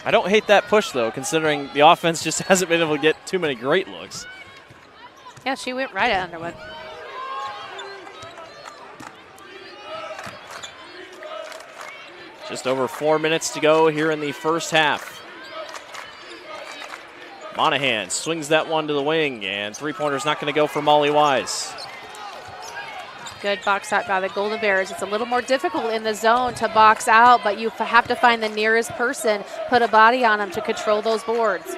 Speaker 1: I don't hate that push, though, considering the offense just hasn't been able to get too many great looks.
Speaker 2: Yeah, she went right at Underwood.
Speaker 1: Just over 4 minutes to go here in the first half. Monahan swings that one to the wing, and three-pointer's not going to go for Molly Wise.
Speaker 2: Good box out by the Golden Bears. It's a little more difficult in the zone to box out, but you have to find the nearest person, put a body on them to control those boards.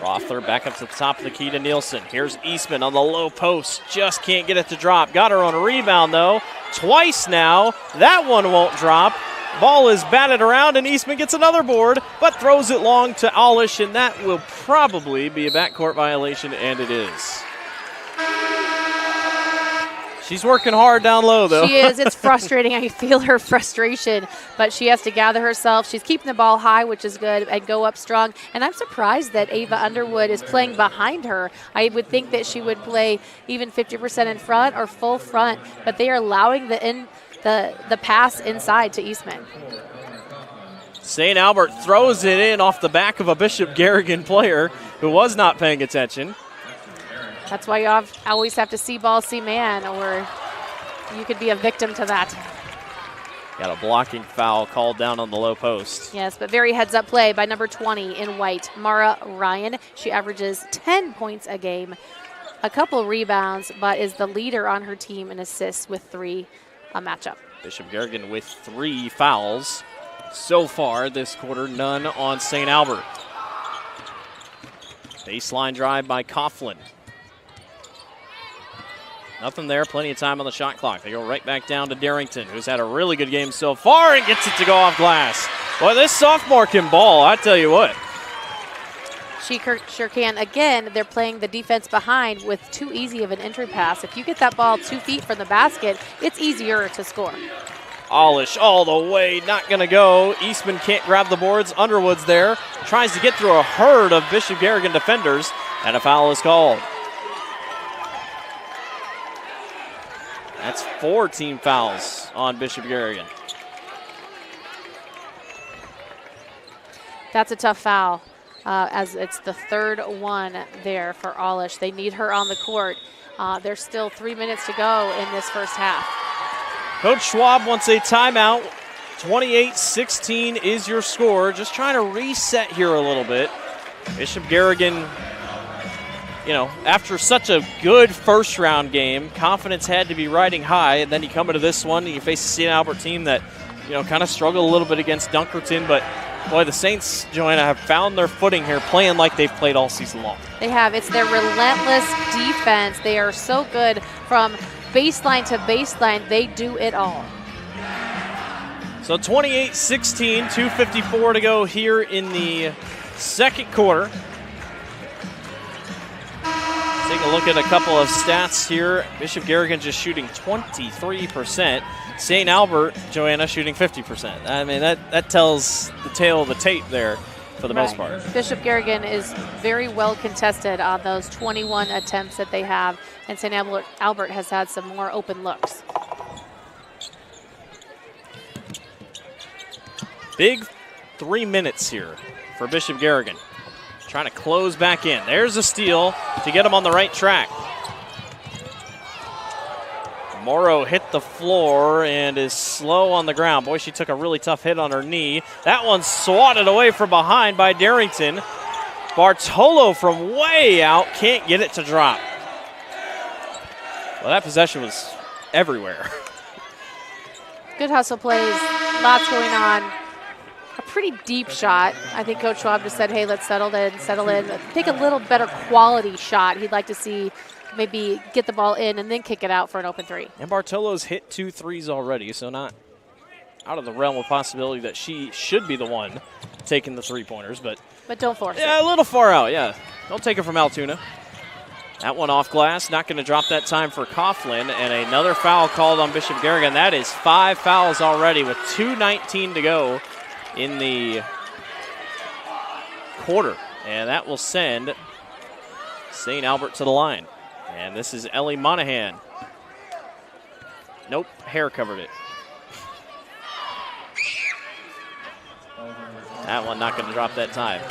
Speaker 1: Rothler back up to the top of the key to Nielsen. Here's Eastman on the low post. Just can't get it to drop. Got her on a rebound, though. Twice now. That one won't drop. Ball is batted around, and Eastman gets another board, but throws it long to Olish, and that will probably be a backcourt violation, and it is. She's working hard down low, though.
Speaker 2: She is. It's frustrating. I feel her frustration, but she has to gather herself. She's keeping the ball high, which is good, and go up strong. And I'm surprised that Ava Underwood is playing behind her. I would think that she would play even 50% in front or full front, but they are allowing the pass inside to Eastman.
Speaker 1: St. Albert throws it in off the back of a Bishop Garrigan player who was not paying attention.
Speaker 2: That's why you always have to see ball, see man, or you could be a victim to that.
Speaker 1: Got a blocking foul called down on the low post.
Speaker 2: Yes, but very heads-up play by number 20 in white, Mara Ryan. She averages 10 points a game, a couple rebounds, but is the leader on her team in assists with 3 a matchup.
Speaker 1: Bishop Garrigan with 3 fouls so far this quarter, none on St. Albert. Baseline drive by Coughlin. Nothing there, plenty of time on the shot clock. They go right back down to Darrington, who's had a really good game so far and gets it to go off glass. Boy, this sophomore can ball, I tell you what.
Speaker 2: She sure can. Again, they're playing the defense behind with too easy of an entry pass. If you get that ball 2 feet from the basket, it's easier to score.
Speaker 1: Olish all the way, not going to go. Eastman can't grab the boards. Underwood's there. Tries to get through a herd of Bishop Garrigan defenders, and a foul is called. That's 4 team fouls on Bishop Garrigan.
Speaker 2: That's a tough foul. as it's the third one there for Alish. They need her on the court. There's still 3 minutes to go in this first half.
Speaker 1: Coach Schwab wants a timeout. 28-16 is your score. Just trying to reset here a little bit. Bishop Garrigan, after such a good first round game, confidence had to be riding high, and then you come into this one and you face a St. Albert team that, kind of struggled a little bit against Dunkerton, but boy, the Saints, Joanna, have found their footing here, playing like they've played all season long.
Speaker 2: They have. It's their relentless defense. They are so good from baseline to baseline. They do it all.
Speaker 1: So 28-16, 2:54 to go here in the second quarter. Take a look at a couple of stats here. Bishop Garrigan just shooting 23%. St. Albert, Joanna, shooting 50%. I mean, that tells the tale of the tape there for the most part.
Speaker 2: Bishop Garrigan is very well contested on those 21 attempts that they have, and St. Albert has had some more open looks.
Speaker 1: Big 3 minutes here for Bishop Garrigan. Trying to close back in. There's a steal to get him on the right track. Morrow hit the floor and is slow on the ground. Boy, she took a really tough hit on her knee. That one's swatted away from behind by Darrington. Bartolo from way out can't get it to drop. Well, that possession was everywhere.
Speaker 2: Good hustle plays, lots going on. A pretty deep shot. I think Coach Schwab just said, hey, let's settle in. Take a little better quality shot. He'd like to see maybe get the ball in and then kick it out for an open three.
Speaker 1: And Bartolo's hit 2 threes already, so not out of the realm of possibility that she should be the one taking the three-pointers. But
Speaker 2: don't force it.
Speaker 1: Yeah, a little far out, yeah. Don't take it from Altoona. That one off glass, not going to drop that time for Coughlin, and another foul called on Bishop Garrigan. That is 5 fouls already with 2:19 to go in the quarter, and that will send St. Albert to the line. And this is Ellie Monahan. Nope, hair covered it. That one not going to drop that time.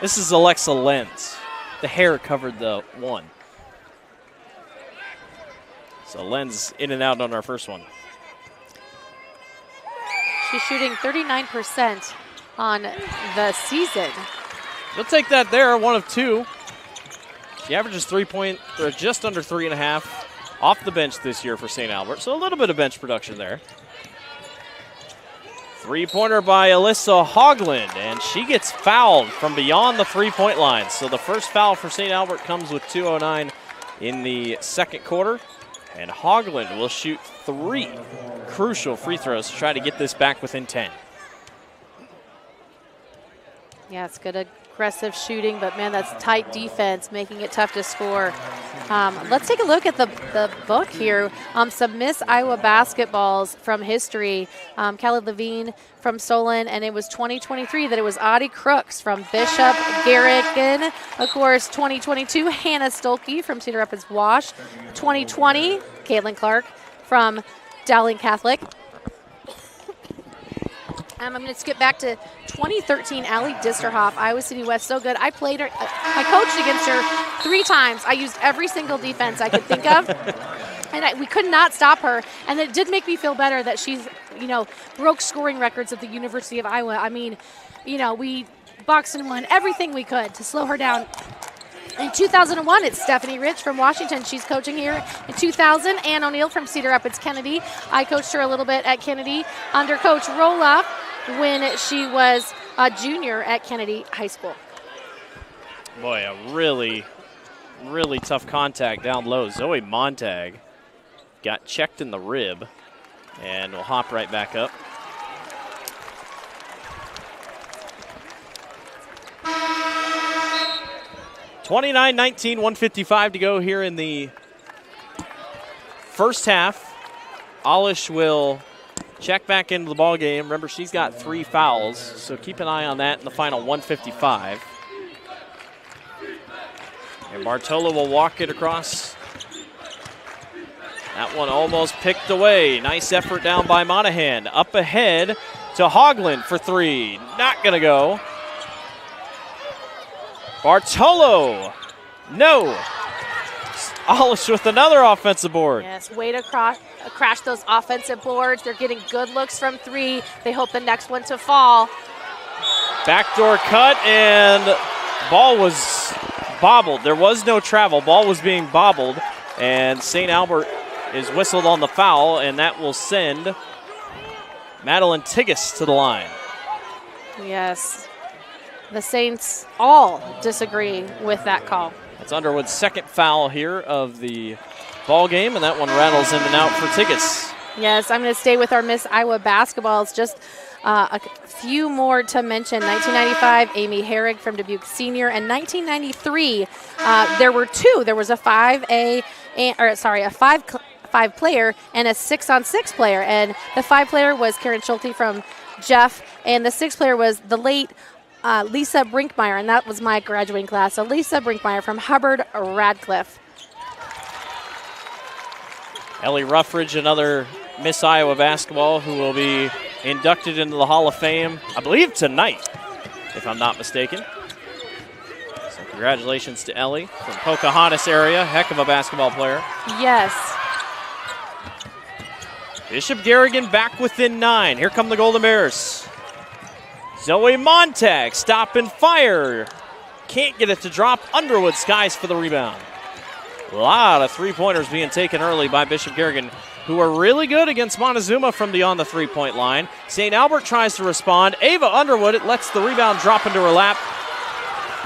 Speaker 1: This is Alexa Lenz. The hair covered the one. So Lenz in and out on our first one.
Speaker 2: She's shooting 39% on the season.
Speaker 1: You'll take that there, 1 of 2. She averages just under 3.5 off the bench this year for St. Albert, so a little bit of bench production there. Three-pointer by Alyssa Hoagland, and she gets fouled from beyond the three-point line. So the first foul for St. Albert comes with 2:09 in the second quarter, and Hoagland will shoot 3 crucial free throws to try to get this back within 10.
Speaker 2: Yeah, it's good aggressive shooting, but man, that's tight defense, making it tough to score. Let's take a look at the book here. Some Miss Iowa basketballs from history. Callie Levine from Solon, and it was 2023 that it was Audie Crooks from Bishop Garrigan. Of course, 2022, Hannah Stolke from Cedar Rapids Wash. 2020, Caitlin Clark from Dowling Catholic. I'm going to skip back to 2013, Allie Disterhoff, Iowa City West. So good. I played her. I coached against her 3 times. I used every single defense I could think of. And we could not stop her. And it did make me feel better that she's, broke scoring records at the University of Iowa. I mean, we boxed and won everything we could to slow her down. In 2001, it's Stephanie Rich from Washington. She's coaching here. In 2000, Ann O'Neill from Cedar Rapids Kennedy. I coached her a little bit at Kennedy under Coach Roloff when she was a junior at Kennedy High School.
Speaker 1: Boy, a really, really tough contact down low. Zoe Montag got checked in the rib and will hop right back up. (29-19), 1:55 to go here in the first half. Alish will check back into the ball game. Remember, she's got 3 fouls, so keep an eye on that in the final 1:55. And Bartolo will walk it across. That one almost picked away. Nice effort down by Monahan. Up ahead to Hoagland for 3. Not going to go. Bartolo. No. Alish with another offensive board.
Speaker 2: Yes, way to crash those offensive boards. They're getting good looks from 3. They hope the next one to fall.
Speaker 1: Backdoor cut, and ball was bobbled. There was no travel. Ball was being bobbled, and St. Albert is whistled on the foul, and that will send Madeline Tigas to the line.
Speaker 2: Yes, the Saints all disagree with that call.
Speaker 1: That's Underwood's second foul here of the ball game, and that one rattles in and out for Tigas.
Speaker 2: Yes, I'm going to stay with our Miss Iowa basketball. It's just a few more to mention. 1995, Amy Herrig from Dubuque Senior, and 1993, there were 2. There was a 5 player and a 6-on-6 player, and the 5 player was Karen Schulte from Jeff, and the 6 player was the late Lisa Brinkmeyer, and that was my graduating class. So Lisa Brinkmeyer from Hubbard Radcliffe.
Speaker 1: Ellie Ruffridge, another Miss Iowa basketball, who will be inducted into the Hall of Fame, I believe tonight, if I'm not mistaken. So congratulations to Ellie from Pocahontas area. Heck of a basketball player.
Speaker 2: Yes.
Speaker 1: Bishop Garrigan back within 9. Here come the Golden Bears. Zoe Montag, stop and fire. Can't get it to drop. Underwood skies for the rebound. A lot of three-pointers being taken early by Bishop Garrigan, who are really good against Montezuma from beyond the three-point line. St. Albert tries to respond. Ava Underwood, it lets the rebound drop into her lap.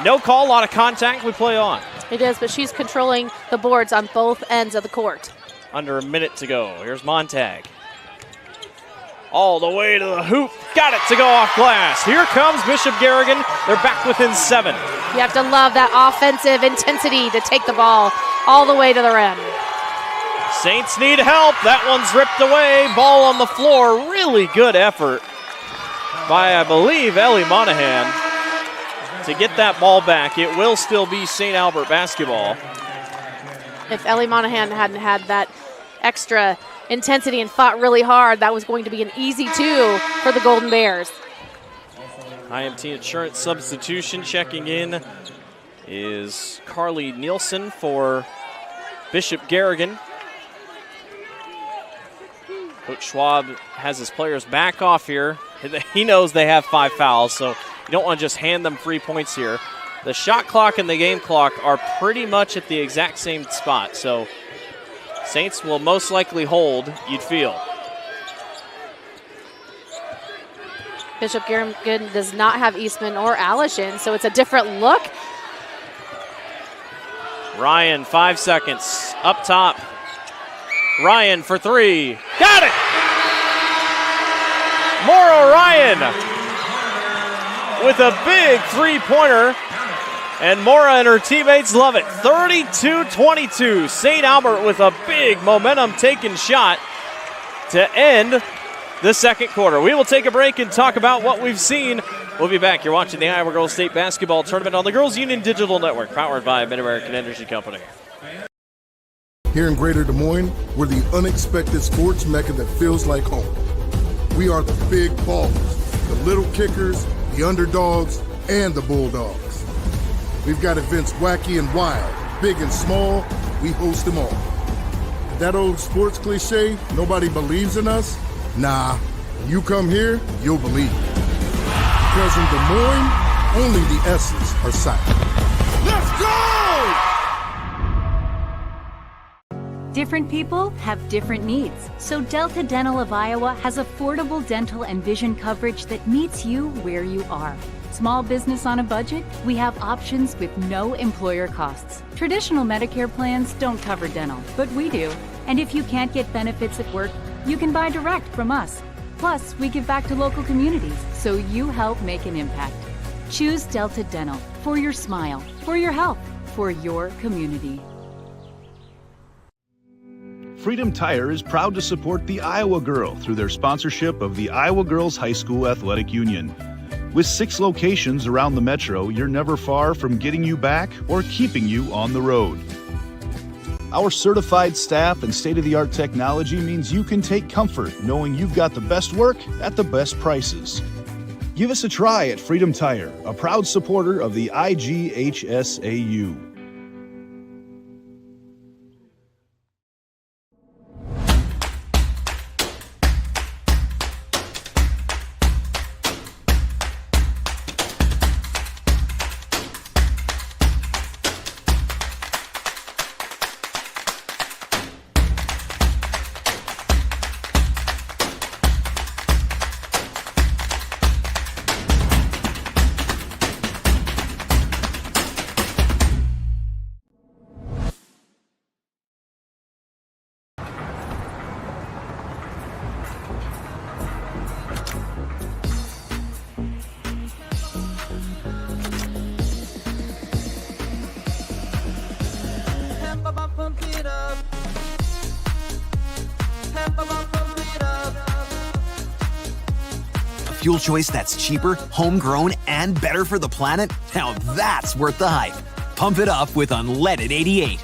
Speaker 1: No call, a lot of contact. We play on.
Speaker 2: It is, but she's controlling the boards on both ends of the court.
Speaker 1: Under a minute to go. Here's Montag. All the way to the hoop. Got it to go off glass. Here comes Bishop Garrigan. They're back within 7.
Speaker 2: You have to love that offensive intensity to take the ball all the way to the rim.
Speaker 1: Saints need help. That one's ripped away. Ball on the floor. Really good effort by, I believe, Ellie Monahan to get that ball back. It will still be St. Albert basketball.
Speaker 2: If Ellie Monahan hadn't had that extra intensity and fought really hard, that was going to be an easy 2 for the Golden Bears.
Speaker 1: IMT Insurance substitution checking in is Carly Nielsen for Bishop Garrigan. Coach Schwab has his players back off here. He knows they have 5 fouls, so you don't want to just hand them free points here. The shot clock and the game clock are pretty much at the exact same spot, so Saints will most likely hold, you'd feel.
Speaker 2: Bishop Garrigan does not have Eastman or Allison, so it's a different look.
Speaker 1: Ryan, 5 seconds, up top. Ryan for 3, got it! Maura Ryan with a big three-pointer, and Maura and her teammates love it. 32-22, St. Albert with a big momentum-taking shot to end the second quarter. We will take a break and talk about what we've seen. We'll be back. You're watching the Iowa Girls State Basketball Tournament on the Girls Union Digital Network, powered by Mid-American Energy Company.
Speaker 3: Here in Greater Des Moines, we're the unexpected sports mecca that feels like home. We are the big ballers, the little kickers, the underdogs, and the bulldogs. We've got events wacky and wild, big and small, we host them all. That old sports cliche, nobody believes in us? Nah, when you come here, you'll believe it. Because in Des Moines, only the S's are silent. Let's go!
Speaker 11: Different people have different needs, so Delta Dental of Iowa has affordable dental and vision coverage that meets you where you are. Small business on a budget? We have options with no employer costs. Traditional Medicare plans don't cover dental, but we do. And if you can't get benefits at work, you can buy direct from us. Plus, we give back to local communities, so you help make an impact. Choose Delta Dental for your smile, for your health, for your community.
Speaker 12: Freedom Tire is proud to support the Iowa Girl through their sponsorship of the Iowa Girls High School Athletic Union. With 6 locations around the metro, you're never far from getting you back or keeping you on the road. Our certified staff and state-of-the-art technology means you can take comfort knowing you've got the best work at the best prices. Give us a try at Freedom Tire, a proud supporter of the IGHSAU.
Speaker 13: Fuel choice that's cheaper, homegrown, and better for the planet? Now that's worth the hype. Pump it up with unleaded 88.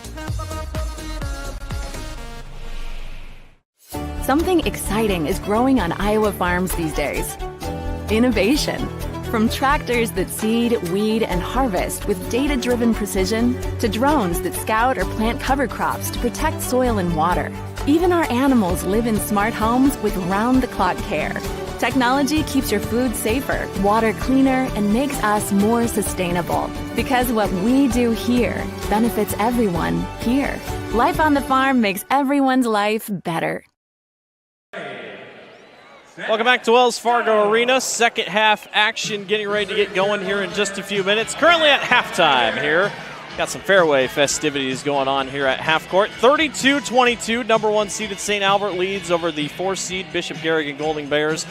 Speaker 14: Something exciting is growing on Iowa farms these days. Innovation. From tractors that seed, weed, and harvest with data-driven precision to drones that scout or plant cover crops to protect soil and water. Even our animals live in smart homes with round-the-clock care. Technology keeps your food safer, water cleaner, and makes us more sustainable. Because what we do here benefits everyone here. Life on the farm makes everyone's life better.
Speaker 1: Welcome back to Wells Fargo Arena. Second half action getting ready to get going here in just a few minutes. Currently at halftime here. Got some fairway festivities going on here at half court. 32-22, number one seeded St. Albert leads over the 4 seed Bishop Garrigan Golding Bears.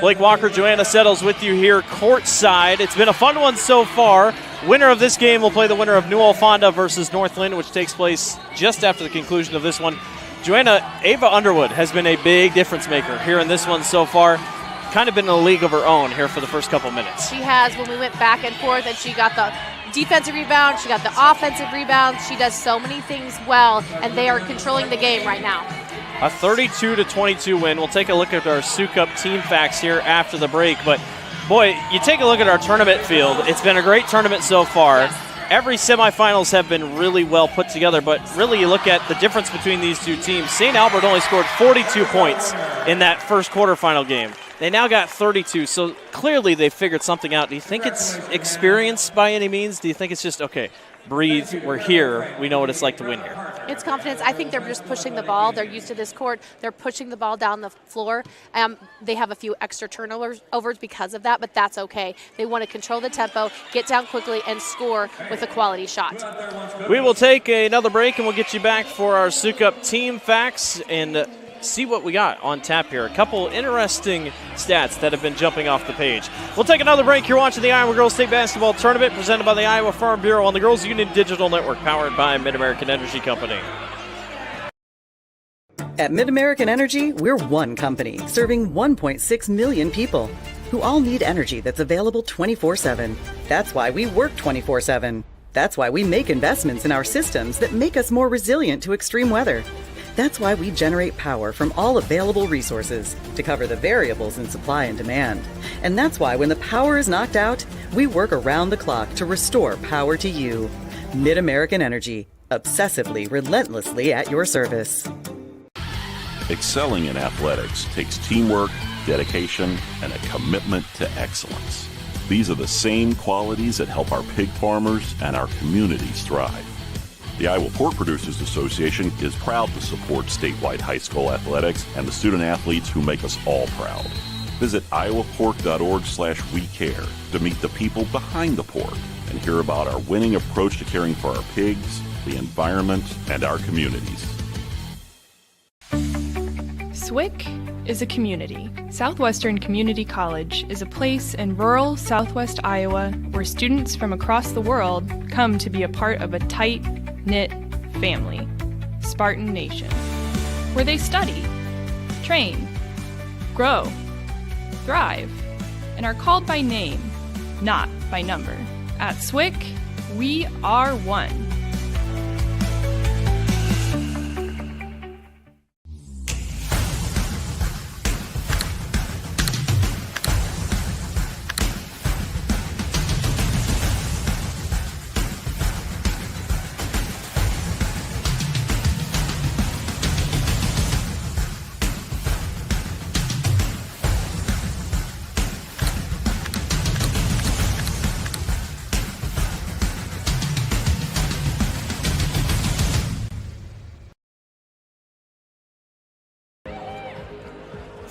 Speaker 1: Blake Walker, Joanna Settles with you here courtside. It's been a fun one so far. Winner of this game will play the winner of New Alfonda versus Northland, which takes place just after the conclusion of this one. Joanna, Ava Underwood has been a big difference maker here in this one so far. Kind of been in a league of her own here for the first couple minutes.
Speaker 2: She has, when we went back and forth, and she got the defensive rebound, she got the offensive rebound. She does so many things well, and they are controlling the game right now.
Speaker 1: A 32-22 win. We'll take a look at our Sioux Cup team facts here after the break. But, boy, you take a look at our tournament field. It's been a great tournament so far. Yes. Every semifinals have been really well put together, but really you look at the difference between these two teams. St. Albert only scored 42 points in that first quarterfinal game. They now got 32, so clearly they figured something out. Do you think it's experience by any means? Do you think it's just, okay, breathe, we're here, we know what it's like to win here?
Speaker 2: It's confidence. I think they're just pushing the ball. They're used to this court. They're pushing the ball down the floor. They have a few extra turnovers because of that, but that's okay. They want to control the tempo, get down quickly, and score with a quality shot.
Speaker 1: We will take another break, and we'll get you back for our Sioux Cup team facts and see what we got on tap here. A couple interesting stats that have been jumping off the page. We'll take another break. You're watching the Iowa Girls State Basketball Tournament presented by the Iowa Farm Bureau on the Girls Union Digital Network, powered by Mid-American Energy Company.
Speaker 4: At Mid-American Energy, we're one company serving 1.6 million people who all need energy that's available 24/7. That's why we work 24/7. That's why we make investments in our systems that make us more resilient to extreme weather. That's why we generate power from all available resources to cover the variables in supply and demand. And that's why when the power is knocked out, we work around the clock to restore power to you. Mid-American Energy, obsessively, relentlessly at your service.
Speaker 15: Excelling in athletics takes teamwork, dedication, and a commitment to excellence. These are the same qualities that help our pig farmers and our communities thrive. The Iowa Pork Producers Association is proud to support statewide high school athletics and the student athletes who make us all proud. Visit iowapork.org/wecare to meet the people behind the pork and hear about our winning approach to caring for our pigs, the environment, and our communities.
Speaker 16: SWIC is a community. Southwestern Community College is a place in rural southwest Iowa where students from across the world come to be a part of a tight-knit family, Spartan Nation, where they study, train, grow, thrive, and are called by name, not by number. At SWIC, we are one.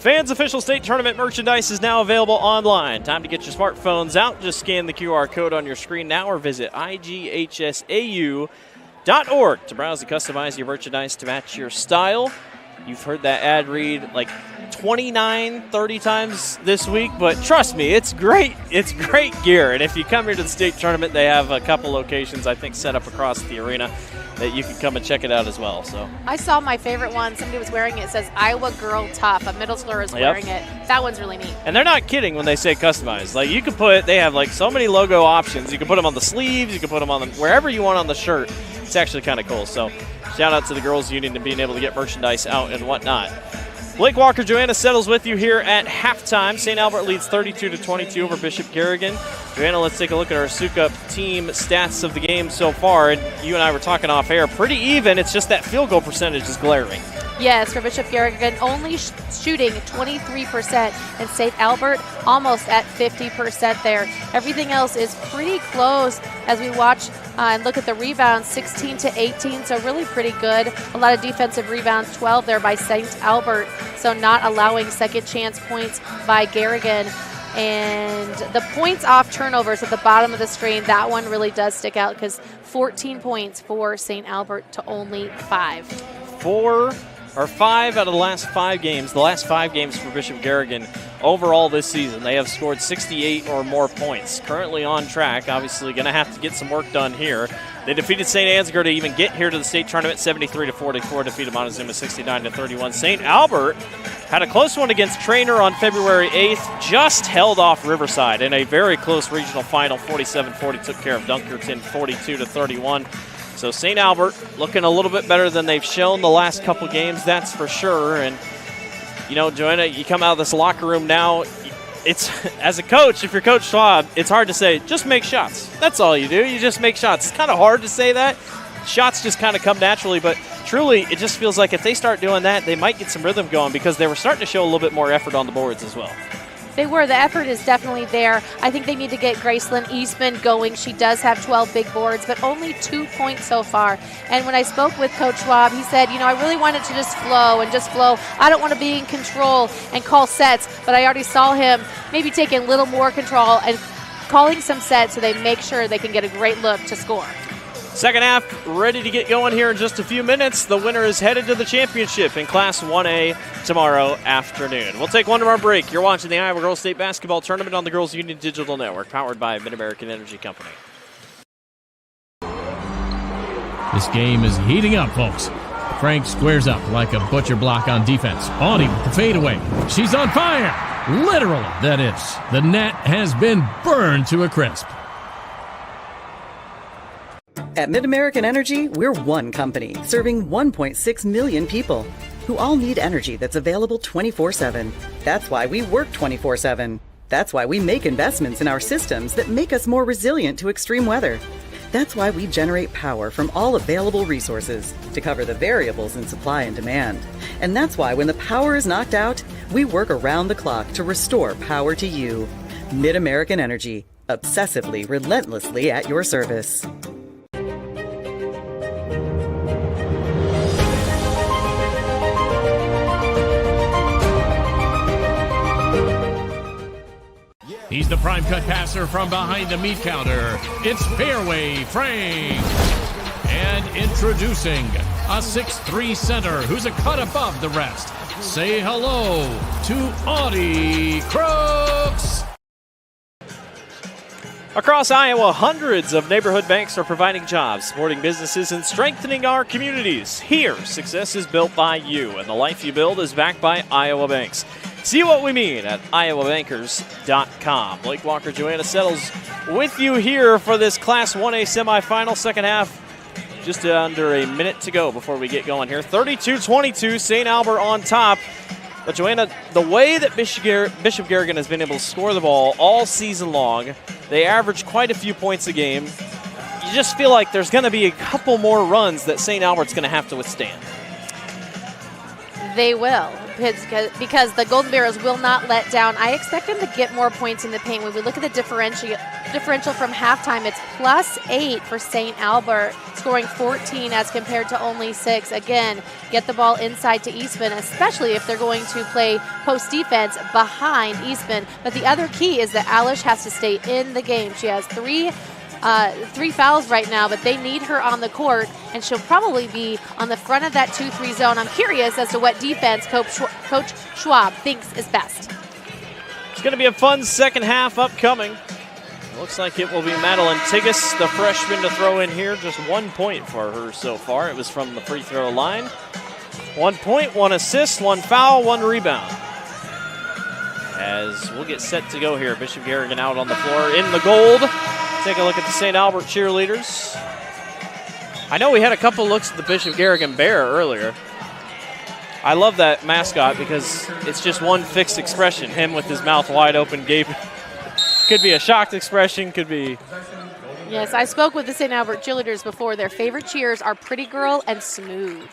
Speaker 1: Fans official state tournament merchandise is now available online. Time to get your smartphones out. Just scan the QR code on your screen now or visit IGHSAU.org to browse and customize your merchandise to match your style. You've heard that ad read like 29, 30 times this week, but trust me, it's great. It's great gear. And if you come here to the state tournament, they have a couple locations, I think, set up across the arena that you can come and check it out as well. So
Speaker 2: I saw my favorite one. Somebody was wearing it. It says Iowa Girl Tough. A middle schooler is wearing it. That one's really neat.
Speaker 1: And they're not kidding when they say customized. Like, you can put, they have like so many logo options. You can put them on the sleeves. You can put them on wherever you want on the shirt. It's actually kind of cool. So shout out to the Girls Union and being able to get merchandise out and whatnot. Blake Walker, Joanna Settles with you here at halftime. St. Albert leads 32-22 over Bishop Garrigan. Joanna, let's take a look at our Sukup team stats of the game so far. And you and I were talking off air. Pretty even. It's just that field goal percentage is glaring.
Speaker 2: Yes, for Bishop Garrigan, only shooting 23%, and St. Albert almost at 50% there. Everything else is pretty close as we watch and look at the rebounds, 16-18, so really pretty good. A lot of defensive rebounds, 12 there by St. Albert, so not allowing second chance points by Garrigan. And the points off turnovers at the bottom of the screen, that one really does stick out because 14 points for St. Albert to only 5.
Speaker 1: 5 out of the last 5 games. The last 5 games for Bishop Garrigan overall this season, they have scored 68 or more points. Currently on track. Obviously going to have to get some work done here. They defeated St. Ansgar to even get here to the state tournament, 73-44. Defeated Montezuma 69-31. St. Albert had a close one against Trainer on February 8th. Just held off Riverside in a very close regional final. 47-40 took care of Dunkerton, 42-31. So St. Albert looking a little bit better than they've shown the last couple games, that's for sure. And, you know, Joanna, you come out of this locker room now, it's, as a coach, if you're Coach Schwab, it's hard to say, just make shots. That's all you do. You just make shots. It's kind of hard to say that. Shots just kind of come naturally, but truly it just feels like if they start doing that, they might get some rhythm going because they were starting to show a little bit more effort on the boards as well.
Speaker 2: They were. The effort is definitely there. I think they need to get Gracelyn Eastman going. She does have 12 big boards, but only 2 points so far. And when I spoke with Coach Schwab, he said, you know, I really wanted to just flow. I don't want to be in control and call sets, but I already saw him maybe taking a little more control and calling some sets so they make sure they can get a great look to score.
Speaker 1: Second half ready to get going here in just a few minutes. The winner is headed to the championship in Class 1A tomorrow afternoon. We'll take one more break. You're watching the Iowa Girls State Basketball Tournament on the Girls Union Digital Network, powered by Mid-American Energy Company.
Speaker 17: This game is heating up, folks. Frank squares up like a butcher block on defense. Audie with the fadeaway. She's on fire. Literally, that is. The net has been burned to a crisp.
Speaker 4: At Mid-American Energy, we're one company serving 1.6 million people who all need energy that's available 24/7. That's why we work 24/7. That's why we make investments in our systems that make us more resilient to extreme weather. That's why we generate power from all available resources to cover the variables in supply and demand. And that's why when the power is knocked out, we work around the clock to restore power to you. Mid-American Energy, obsessively, relentlessly at your service.
Speaker 17: He's the prime cut passer from behind the meat counter. It's Fairway Frank. And introducing a 6'3" center who's a cut above the rest. Say hello to Audie Crooks.
Speaker 1: Across Iowa, hundreds of neighborhood banks are providing jobs, supporting businesses, and strengthening our communities. Here, success is built by you, and the life you build is backed by Iowa Banks. See what we mean at iowabankers.com. Blake Walker, Joanna Settles with you here for this Class 1A semifinal. Second half, just under a minute to go before we get going here. 32-22, St. Albert on top. But Joanna, the way that Bishop Garrigan has been able to score the ball all season long, they average quite a few points a game. You just feel like there's going to be a couple more runs that St. Albert's going to have to withstand.
Speaker 2: They will, because the Golden Bears will not let down. I expect them to get more points in the paint. When we look at the differential from halftime, it's +8 for St. Albert, scoring 14 as compared to only 6. Again, get the ball inside to Eastman, especially if they're going to play post defense behind Eastman. But the other key is that Alish has to stay in the game. She has three fouls right now, but they need her on the court, and she'll probably be on the front of that 2-3 zone. I'm curious as to what defense Coach Schwab thinks is best.
Speaker 1: It's going to be a fun second half upcoming. It looks like it will be Madeline Tigas, the freshman, to throw in here. Just 1 point for her so far. It was from the free throw line. 1 point, 1 assist, 1 foul, 1 rebound. As we'll get set to go here. Bishop Garrigan out on the floor in the gold. Take a look at the St. Albert cheerleaders. I know we had a couple looks at the Bishop Garrigan Bear earlier. I love that mascot because it's just one fixed expression. Him with his mouth wide open, gaping. Could be a shocked expression, could be.
Speaker 2: Yes, I spoke with the St. Albert cheerleaders before. Their favorite cheers are Pretty Girl and Smooth.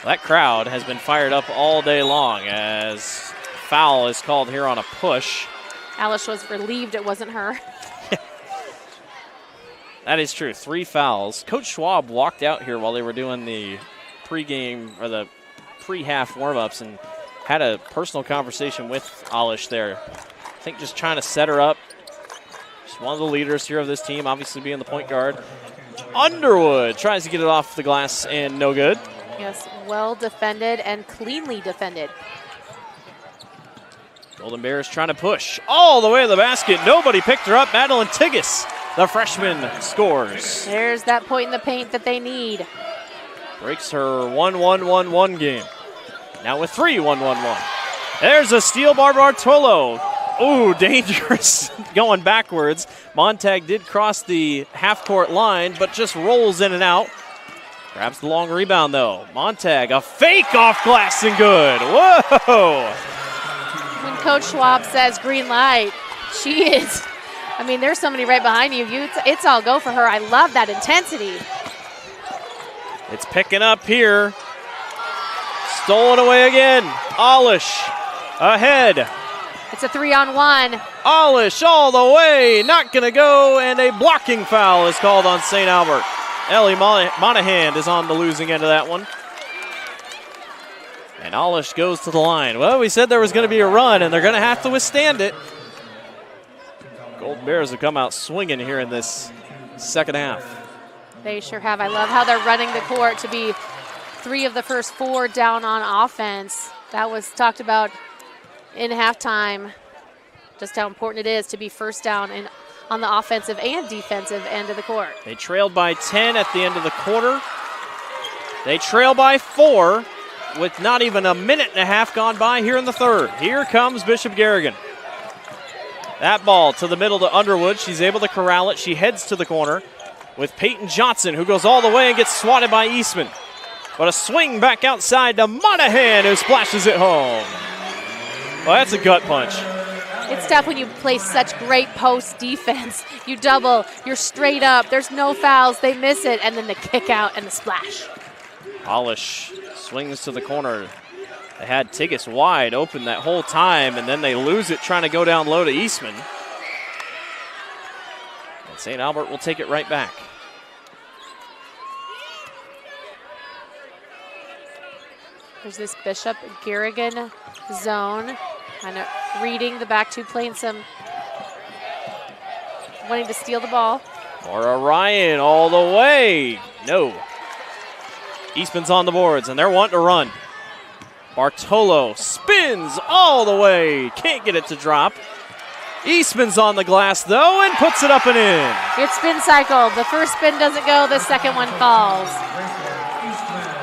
Speaker 1: That crowd has been fired up all day long as foul is called here on a push.
Speaker 2: Alice was relieved it wasn't her.
Speaker 1: That is true. 3 fouls. Coach Schwab walked out here while they were doing the pregame or the pre-half warm-ups and had a personal conversation with Alish there. I think just trying to set her up. She's one of the leaders here of this team, obviously being the point guard. Underwood tries to get it off the glass and no good.
Speaker 2: Yes, well defended and cleanly defended.
Speaker 1: Golden Bears trying to push all the way to the basket. Nobody picked her up. Madeline Tigas, the freshman, scores.
Speaker 2: There's that point in the paint that they need.
Speaker 1: Breaks her 1-1-1-1 game. Now with 3 1-1-1. There's a steal by Bartolo. Ooh, dangerous going backwards. Montag did cross the half-court line, but just rolls in and out. Grabs the long rebound, though. Montag, a fake off glass and good. Whoa!
Speaker 2: When Coach Schwab says green light, she is. I mean, there's somebody right behind you. It's all go for her. I love that intensity.
Speaker 1: It's picking up here. Stolen away again. Alish ahead.
Speaker 2: It's a 3-on-1.
Speaker 1: Alish all the way. Not going to go, and a blocking foul is called on St. Albert. Ellie Monahan is on the losing end of that one. And Alish goes to the line. Well, we said there was going to be a run, and they're going to have to withstand it. Golden Bears have come out swinging here in this second half.
Speaker 2: They sure have. I love how they're running the court to be 3 of the first 4 down on offense. That was talked about in halftime, just how important it is to be first down on the offensive and defensive end of the court.
Speaker 1: They trailed by 10 at the end of the quarter. They trail by 4 with not even a minute and a half gone by here in the third. Here comes Bishop Garrigan. That ball to the middle to Underwood. She's able to corral it. She heads to the corner with Peyton Johnson, who goes all the way and gets swatted by Eastman. But a swing back outside to Monahan, who splashes it home. Well, that's a gut punch.
Speaker 2: It's tough when you play such great post defense. You double, you're straight up, there's no fouls, they miss it, and then the kick out and the splash.
Speaker 1: Alish swings to the corner. They had Tigas wide open that whole time, and then they lose it trying to go down low to Eastman. And St. Albert will take it right back.
Speaker 2: There's this Bishop Garrigan zone. Kind of reading the back 2, playing some, wanting to steal the ball.
Speaker 1: Or Ryan all the way. No. Eastman's on the boards, and they're wanting to run. Bartolo spins all the way. Can't get it to drop. Eastman's on the glass, though, and puts it up and in.
Speaker 2: It's spin cycle. The first spin doesn't go. The second one falls.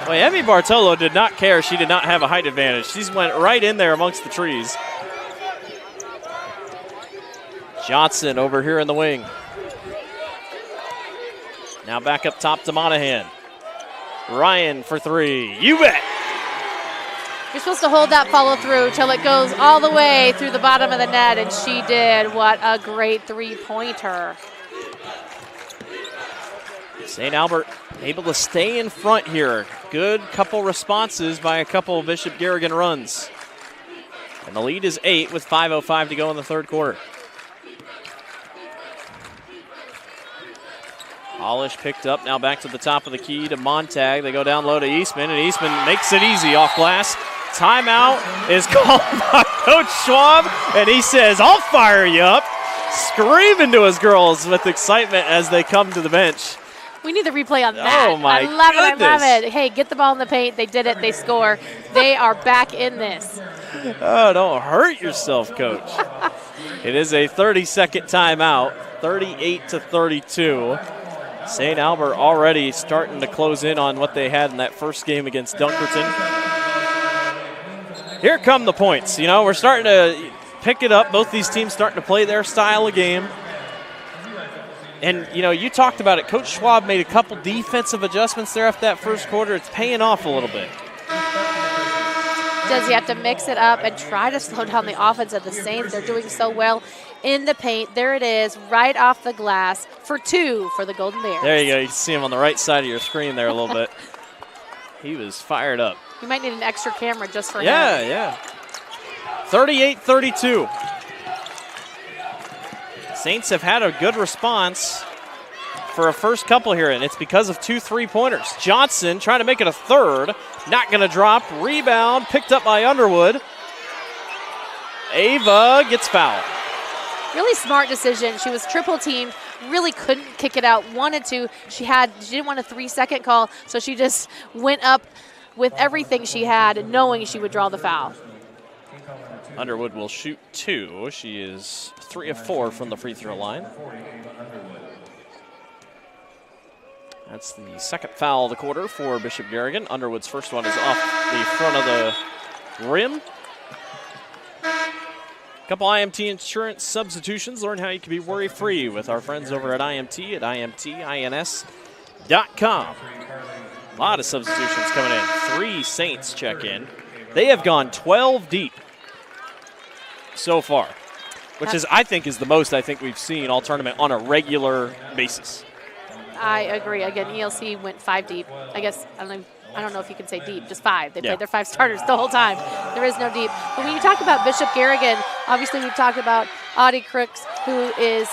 Speaker 1: Well, Emmy Bartolo did not care. She did not have a height advantage. She went right in there amongst the trees. Johnson over here in the wing. Now back up top to Monahan. Ryan for 3. You bet.
Speaker 2: You're supposed to hold that follow through till it goes all the way through the bottom of the net, and she did. What a great 3-pointer.
Speaker 1: St. Albert able to stay in front here. Good couple responses by a couple of Bishop Garrigan runs. And the lead is 8 with 5:05 to go in the third quarter. Polish picked up, now back to the top of the key to Montag. They go down low to Eastman, and Eastman makes it easy off glass. Timeout is called by Coach Schwab, and he says, I'll fire you up. Screaming to his girls with excitement as they come to the bench.
Speaker 2: We need the replay on that.
Speaker 1: Oh, my
Speaker 2: I love
Speaker 1: goodness.
Speaker 2: it. I love it. Hey, get the ball in the paint. They did it. They score. They are back in this.
Speaker 1: Oh, don't hurt yourself, Coach. It is a 30-second timeout, 38-32. St. Albert already starting to close in on what they had in that first game against Dunkerton. Here come the points. You know, we're starting to pick it up. Both these teams starting to play their style of game. And, you know, you talked about it. Coach Schwab made a couple defensive adjustments there after that first quarter. It's paying off a little bit.
Speaker 2: Does he have to mix it up and try to slow down the offense of the Saints? They're doing so well in the paint. There it is, right off the glass for 2 for the Golden Bears.
Speaker 1: There you go. You can see him on the right side of your screen there a little bit. He was fired up.
Speaker 2: You might need an extra camera just for him.
Speaker 1: Yeah. 38-32. Saints have had a good response for a first couple here, and it's because of 2 3-pointers. Johnson trying to make it a third. Not going to drop. Rebound picked up by Underwood. Ava gets fouled.
Speaker 2: Really smart decision. She was triple teamed, really couldn't kick it out, wanted to. She didn't want a 3-second call, so she just went up with everything she had, knowing she would draw the foul.
Speaker 1: Underwood will shoot 2. She is 3 of 4 from the free throw line. That's the second foul of the quarter for Bishop Garrigan. Underwood's first one is off the front of the rim. Couple IMT insurance substitutions. Learn how you can be worry-free with our friends over at IMT at IMTINS.com. A lot of substitutions coming in. 3 Saints check in. They have gone 12 deep so far, which I think is the most I think we've seen all tournament on a regular basis.
Speaker 2: I agree. Again, ELC went 5 deep. I guess, I don't know if you can say deep, just 5. They played their 5 starters the whole time. There is no deep. But when you talk about Bishop Garrigan, obviously we've talked about Audie Crooks, who is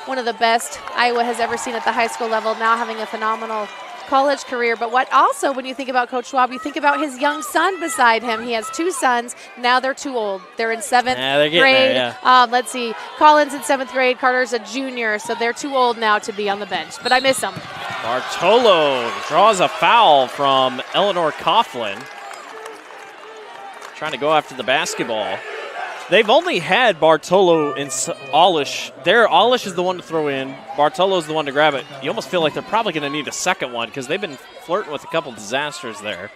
Speaker 2: one of the best Iowa has ever seen at the high school level, now having a phenomenal college career. But what also, when you think about Coach Schwab, you think about his young son beside him. He has 2 sons. Now they're too old. They're in 7th grade.
Speaker 1: There,
Speaker 2: let's see. Collins in 7th grade. Carter's a junior, so they're too old now to be on the bench. But I miss them.
Speaker 1: Bartolo draws a foul from Eleanor Coughlin. Trying to go after the basketball. They've only had Bartolo and Alish. Alish is the one to throw in. Bartolo's the one to grab it. You almost feel like they're probably going to need a second one because they've been flirting with a couple disasters there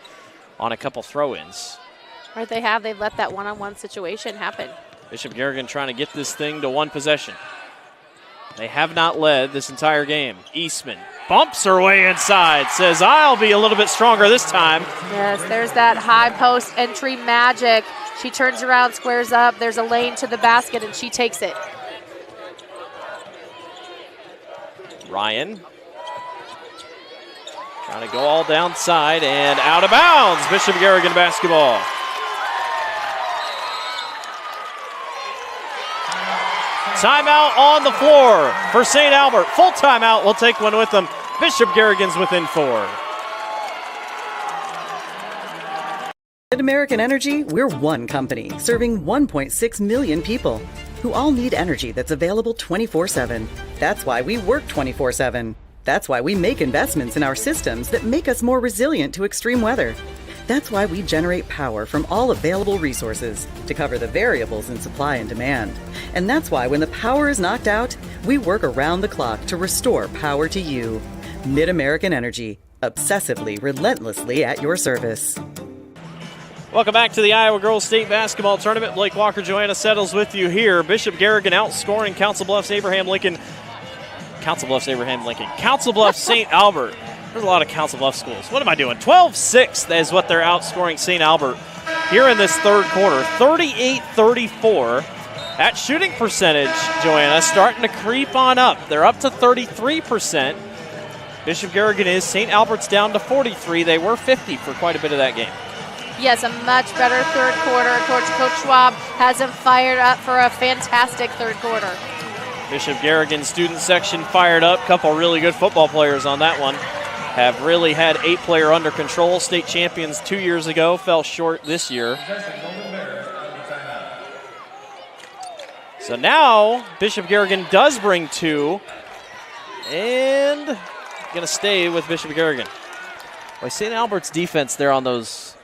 Speaker 1: on a couple throw-ins.
Speaker 2: Right, they have. They've let that one-on-one situation happen.
Speaker 1: Bishop Garrigan trying to get this thing to 1 possession. They have not led this entire game. Eastman bumps her way inside, says, I'll be a little bit stronger this time.
Speaker 2: Yes, there's that high post entry magic. She turns around, squares up. There's a lane to the basket, and she takes it.
Speaker 1: Ryan trying to go all downside and out of bounds. Bishop Garrigan basketball. Timeout on the floor for St. Albert. Full timeout. We'll take one with them. Bishop Garrigan's within 4.
Speaker 4: At American Energy, we're one company serving 1.6 million people who all need energy that's available 24/7. That's why we work 24/7. That's why we make investments in our systems that make us more resilient to extreme weather. That's why we generate power from all available resources to cover the variables in supply and demand. And that's why when the power is knocked out, we work around the clock to restore power to you. Mid-American Energy, obsessively, relentlessly at your service.
Speaker 1: Welcome back to the Iowa Girls State Basketball Tournament. Blake Walker, Joanna Settles with you here. Bishop Garrigan outscoring Council Bluffs, Abraham Lincoln. Council Bluffs, St. Albert. There's a lot of Council Bluffs schools. What am I doing? 12-6 is what they're outscoring St. Albert here in this third quarter. 38-34. That shooting percentage, Joanna, starting to creep on up. They're up to 33%. Bishop Garrigan is. St. Albert's down to 43. They were 50 for quite a bit of that game.
Speaker 2: Yes, a much better third quarter. Coach Schwab has them fired up for a fantastic third quarter.
Speaker 1: Bishop Garrigan student section fired up. Couple really good football players on that one. Have really had 8-player under control. State champions 2 years ago. Fell short this year. So now Bishop Garrigan does bring 2. And going to stay with Bishop Garrigan. Boy, St. Albert's defense there on those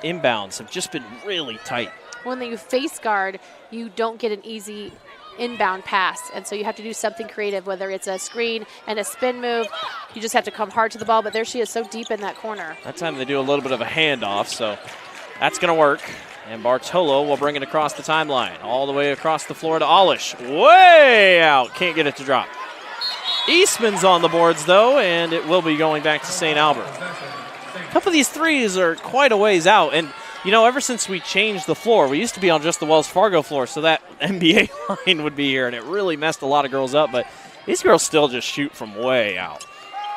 Speaker 1: inbounds have just been really tight.
Speaker 2: When you face guard, you don't get an easy inbound pass, and so you have to do something creative, whether it's a screen and a spin move. You just have to come hard to the ball, but there she is so deep in that corner.
Speaker 1: That time they do a little bit of a handoff, so that's going to work. And Bartolo will bring it across the timeline, all the way across the floor to Olish. Way out, can't get it to drop. Eastman's on the boards, though, and it will be going back to St. Albert. A couple of these threes are quite a ways out, and you know, ever since we changed the floor, we used to be on just the Wells Fargo floor, so that NBA line would be here, and it really messed a lot of girls up, but these girls still just shoot from way out.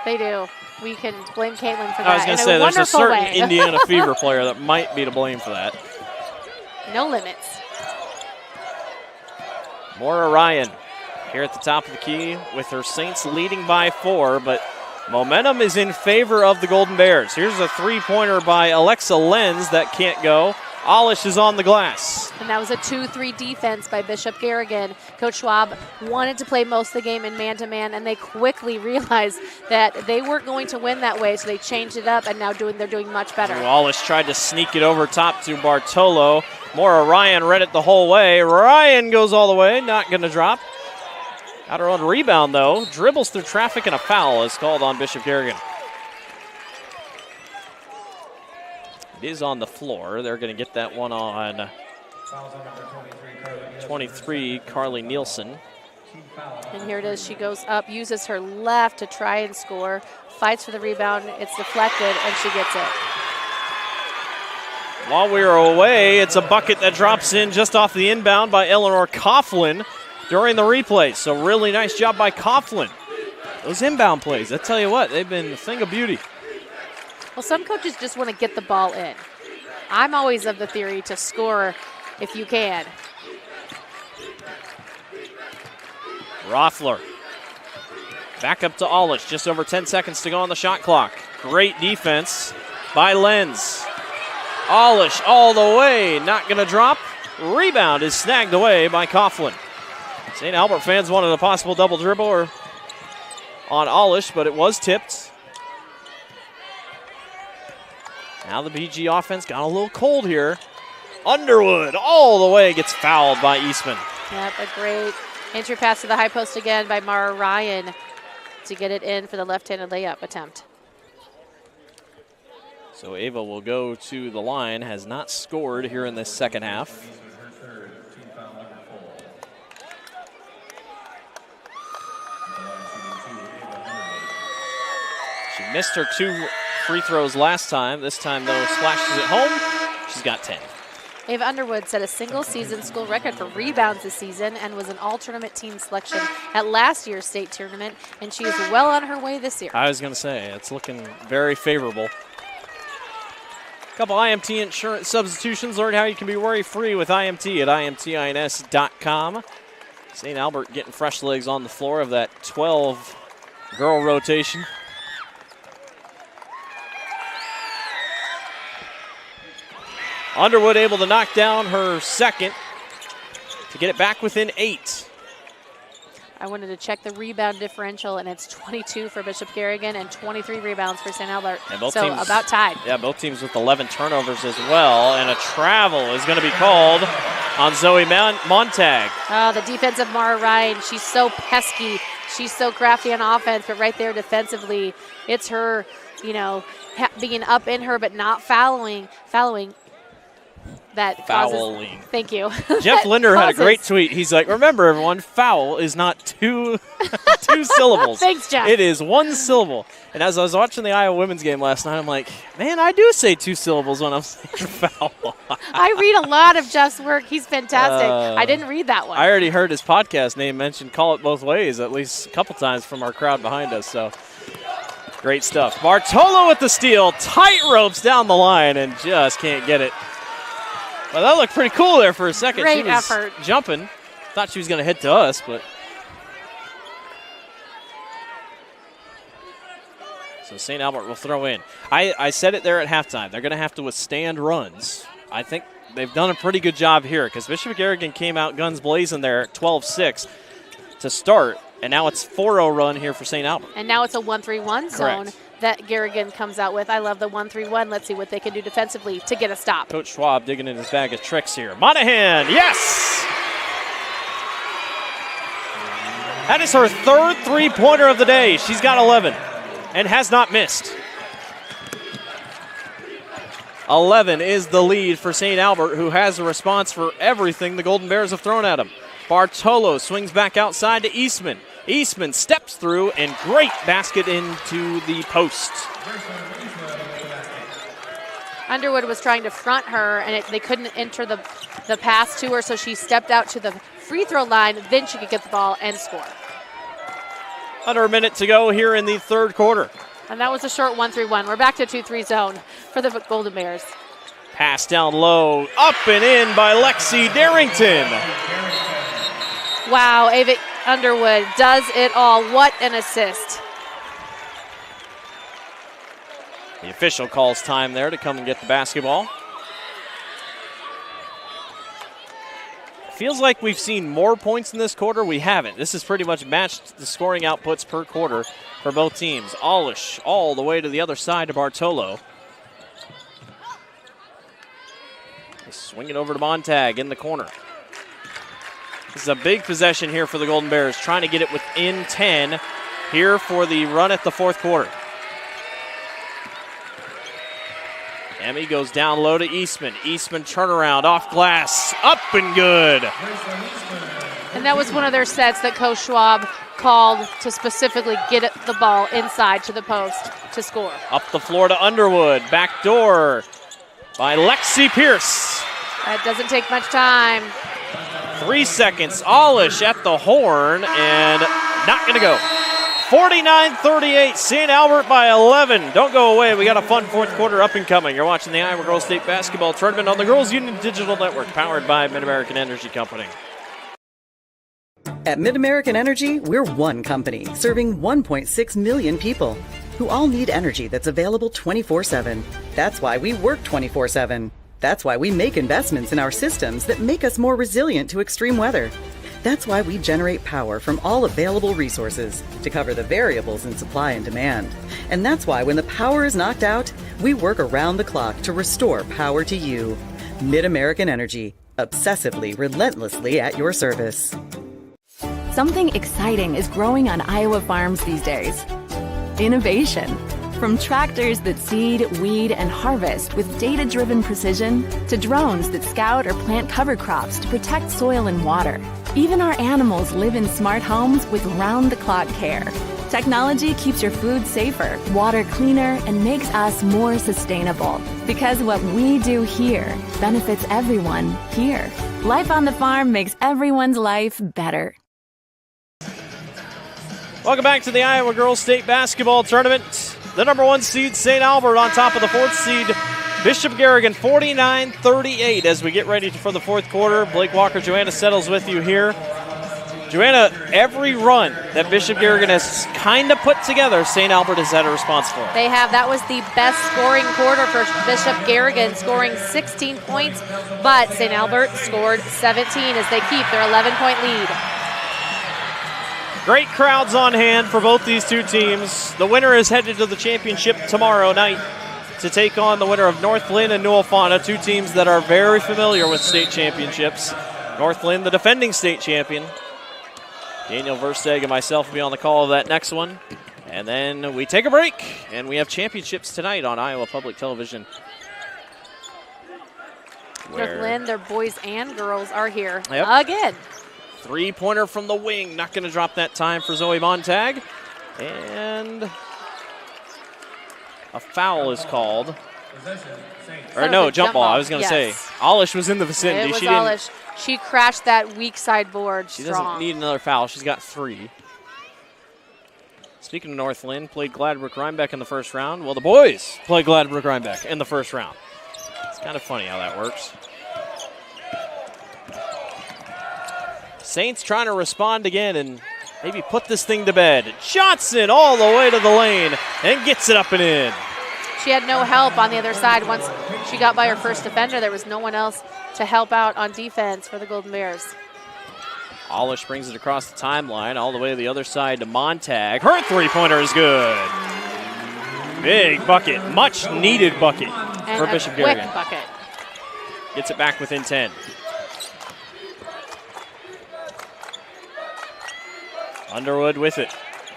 Speaker 2: They do. We can blame Caitlin for that.
Speaker 1: I was going to say, there's a certain Indiana Fever player that might be to blame for that.
Speaker 2: No limits.
Speaker 1: Maura Ryan here at the top of the key with her Saints leading by 4, but momentum is in favor of the Golden Bears. Here's a three-pointer by Alexa Lenz that can't go. Olish is on the glass.
Speaker 2: And that was a 2-3 defense by Bishop Garrigan. Coach Schwab wanted to play most of the game in man-to-man, and they quickly realized that they weren't going to win that way, so they changed it up, and now they're doing much better.
Speaker 1: Olish tried to sneak it over top to Bartolo. Maura Ryan read it the whole way. Ryan goes all the way, not going to drop. Got her own rebound, though. Dribbles through traffic, and a foul is called on Bishop Garrigan. It is on the floor. They're going to get that one on 23, Carly Nielsen.
Speaker 2: And here it is. She goes up, uses her left to try and score, fights for the rebound. It's deflected, and she gets it.
Speaker 1: While we are away, it's a bucket that drops in just off the inbound by Eleanor Coughlin during the replay. So really nice job by Coughlin. Those inbound plays, I tell you what, they've been a thing of beauty.
Speaker 2: Well, some coaches just want to get the ball in. I'm always of the theory to score if you can.
Speaker 1: Roethler. Back up to Olish. Just over 10 seconds to go on the shot clock. Great defense by Lenz. Olish all the way. Not going to drop. Rebound is snagged away by Coughlin. St. Albert fans wanted a possible double dribble on Olish, but it was tipped. Now the BG offense got a little cold here. Underwood all the way gets fouled by Eastman.
Speaker 2: Yep, a great entry pass to the high post again by Mara Ryan to get it in for the left-handed layup attempt.
Speaker 1: So Ava will go to the line, has not scored here in this second half. She missed her 2 free throws last time. This time, though, splashes it home. She's got 10.
Speaker 2: Ava Underwood set a single-season school record for rebounds this season and was an all-tournament team selection at last year's state tournament, and she is well on her way this year.
Speaker 1: I was going to say, it's looking very favorable. A couple IMT insurance substitutions. Learn how you can be worry-free with IMT at imtins.com. St. Albert getting fresh legs on the floor of that 12-girl rotation. Underwood able to knock down her second to get it back within 8.
Speaker 2: I wanted to check the rebound differential, and it's 22 for Bishop Garrigan and 23 rebounds for St. Albert. So
Speaker 1: teams,
Speaker 2: about tied.
Speaker 1: Yeah, both teams with 11 turnovers as well, and a travel is going to be called on Zoe Montag.
Speaker 2: Oh, the defense of Mara Ryan. She's so pesky. She's so crafty on offense, but right there defensively, it's her, being up in her but not fouling. That
Speaker 1: fouling.
Speaker 2: Causes, thank you.
Speaker 1: Jeff Linder had a great tweet. He's like, remember, everyone, foul is not too 2 syllables.
Speaker 2: Thanks, Jack.
Speaker 1: It is 1 syllable. And as I was watching the Iowa women's game last night, I'm like, man, I do say 2 syllables when I'm saying foul.
Speaker 2: I read a lot of Jeff's work. He's fantastic. I didn't read that one.
Speaker 1: I already heard his podcast name mentioned Call It Both Ways at least a couple times from our crowd behind us. So great stuff. Bartolo with the steal. Tight ropes down the line and just can't get it. Well, that looked pretty cool there for a second.
Speaker 2: Great
Speaker 1: she was
Speaker 2: effort.
Speaker 1: Jumping. Thought she was going to hit to us, but. So St. Albert will throw in. I said it there at halftime. They're going to have to withstand runs. I think they've done a pretty good job here because Bishop Garrigan came out guns blazing there at 12-6 to start, and now it's 4-0 run here for St. Albert.
Speaker 2: And now it's a 1-3-1 zone
Speaker 1: Correct.
Speaker 2: that Garrigan comes out with. I love the 1-3-1. Let's see what they can do defensively to get a stop.
Speaker 1: Coach Schwab digging in his bag of tricks here. Monahan, yes! That is her 3rd three-pointer of the day. She's got 11 and has not missed. 11 is the lead for St. Albert, who has a response for everything the Golden Bears have thrown at him. Bartolo swings back outside to Eastman. Eastman steps through, and great basket into the post.
Speaker 2: Underwood was trying to front her, and they couldn't enter the pass to her, so she stepped out to the free throw line. Then she could get the ball and score.
Speaker 1: Under a minute to go here in the 3rd quarter.
Speaker 2: And that was a short 1-3-1. We're back to 2-3 zone for the Golden Bears.
Speaker 1: Pass down low, up and in by Lexi Darrington.
Speaker 2: Wow, Ava Underwood does it all. What an assist.
Speaker 1: The official calls time there to come and get the basketball. Feels like we've seen more points in this quarter. We haven't. This has pretty much matched the scoring outputs per quarter for both teams. Alish all the way to the other side to Bartolo. Swing it over to Montag in the corner. This is a big possession here for the Golden Bears, trying to get it within 10 here for the run at the 4th quarter. Emmy goes down low to Eastman. Eastman turnaround off glass, up and good.
Speaker 2: And that was one of their sets that Coach Schwab called to specifically get the ball inside to the post to score.
Speaker 1: Up the floor to Underwood, back door by Lexi Pierce.
Speaker 2: That doesn't take much time.
Speaker 1: 3 seconds, Alish at the horn, and not gonna go. 49-38, St. Albert by 11. Don't go away. We got a fun 4th quarter up and coming. You're watching the Iowa Girls State Basketball Tournament on the Girls Union Digital Network, powered by Mid-American Energy Company.
Speaker 4: At Mid-American Energy, we're one company serving 1.6 million people who all need energy that's available 24/7. That's why we work 24/7. That's why we make investments in our systems that make us more resilient to extreme weather. That's why we generate power from all available resources to cover the variables in supply and demand. And that's why when the power is knocked out, we work around the clock to restore power to you. Mid-American Energy, obsessively, relentlessly at your service.
Speaker 14: Something exciting is growing on Iowa farms these days. Innovation. From tractors that seed, weed, and harvest with data-driven precision to drones that scout or plant cover crops to protect soil and water. Even our animals live in smart homes with round-the-clock care. Technology keeps your food safer, water cleaner, and makes us more sustainable. Because what we do here benefits everyone here. Life on the farm makes everyone's life better.
Speaker 1: Welcome back to the Iowa Girls State Basketball Tournament. The number 1 seed, St. Albert, on top of the 4th seed, Bishop Garrigan, 49-38 as we get ready for the 4th quarter. Blake Walker, Joanna Settles with you here. Joanna, every run that Bishop Garrigan has kind of put together, St. Albert has had a response for.
Speaker 2: They have. That was the best scoring quarter for Bishop Garrigan, scoring 16 points, but St. Albert scored 17 as they keep their 11-point lead.
Speaker 1: Great crowds on hand for both these two teams. The winner is headed to the championship tomorrow night to take on the winner of North Lynn and New Alfana, two teams that are very familiar with state championships. North Lynn, the defending state champion. Daniel Versteg and myself will be on the call of that next one. And then we take a break, and we have championships tonight on Iowa Public Television.
Speaker 2: North Lynn, their boys and girls are here
Speaker 1: Yep.
Speaker 2: again.
Speaker 1: Three-pointer from the wing. Not going to drop that time for Zoe Montag. And a foul is called. Or no, jump ball. I was going to say. Alish was in the vicinity.
Speaker 2: It was Alish. She crashed that weak side board
Speaker 1: She
Speaker 2: strong.
Speaker 1: doesn't need another foul. She's got 3. Speaking of Northland, played Gladbrook-Rhinebeck in the first round. Well, the boys played Gladbrook-Rhinebeck in the first round. It's kind of funny how that works. Saints trying to respond again and maybe put this thing to bed. Johnson all the way to the lane and gets it up and in.
Speaker 2: She had no help on the other side. Once she got by her first defender, there was no one else to help out on defense for the Golden Bears.
Speaker 1: Alish brings it across the timeline all the way to the other side to Montag. Her three-pointer is good. Big bucket, much needed bucket for Bishop Garrigan.
Speaker 2: Quick bucket.
Speaker 1: Gets it back within 10. Underwood with it.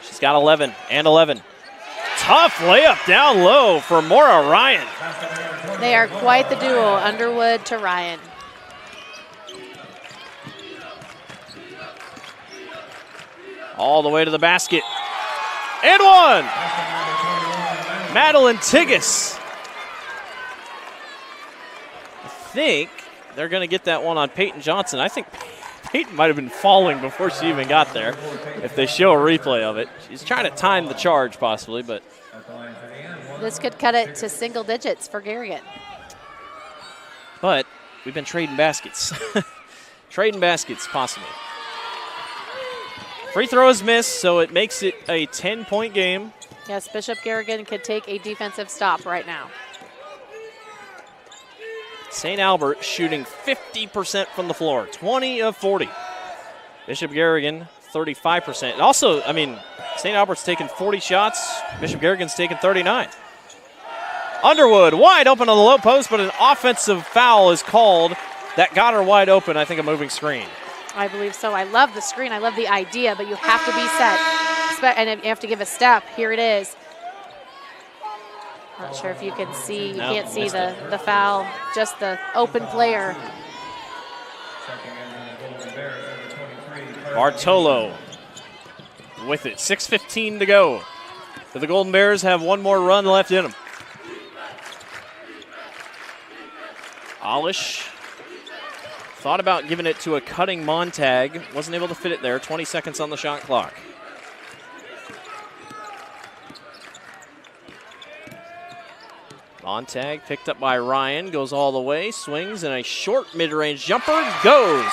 Speaker 1: She's got 11 and 11. Tough layup down low for Maura Ryan.
Speaker 2: They are quite the duo, Underwood to Ryan.
Speaker 1: All the way to the basket. And one! Madeline Tigas. I think they're going to get that one on Peyton Johnson. I think Peyton might have been falling before she even got there, if they show a replay of it. She's trying to time the charge possibly, but
Speaker 2: this could cut it to single digits for Garrigan.
Speaker 1: But we've been trading baskets. Trading baskets, possibly. Free throw is missed, so it makes it a 10-point game.
Speaker 2: Yes, Bishop Garrigan could take a defensive stop right now.
Speaker 1: St. Albert shooting 50% from the floor, 20 of 40. Bishop Garrigan, 35%. And also, I mean, St. Albert's taken 40 shots. Bishop Garrigan's taken 39. Underwood wide open on the low post, but an offensive foul is called. That got her wide open, I think a moving screen.
Speaker 2: I believe so. I love the screen. I love the idea, but you have to be set. And you have to give a step. Here it is. Not sure if you can see. You can't see the foul, just the open player.
Speaker 1: Bartolo with it. 6:15 to go. Do the Golden Bears have one more run left in them? Alish thought about giving it to a cutting Montag. Wasn't able to fit it there. 20 seconds on the shot clock. Montag picked up by Ryan. Goes all the way. Swings and a short mid-range jumper. Goes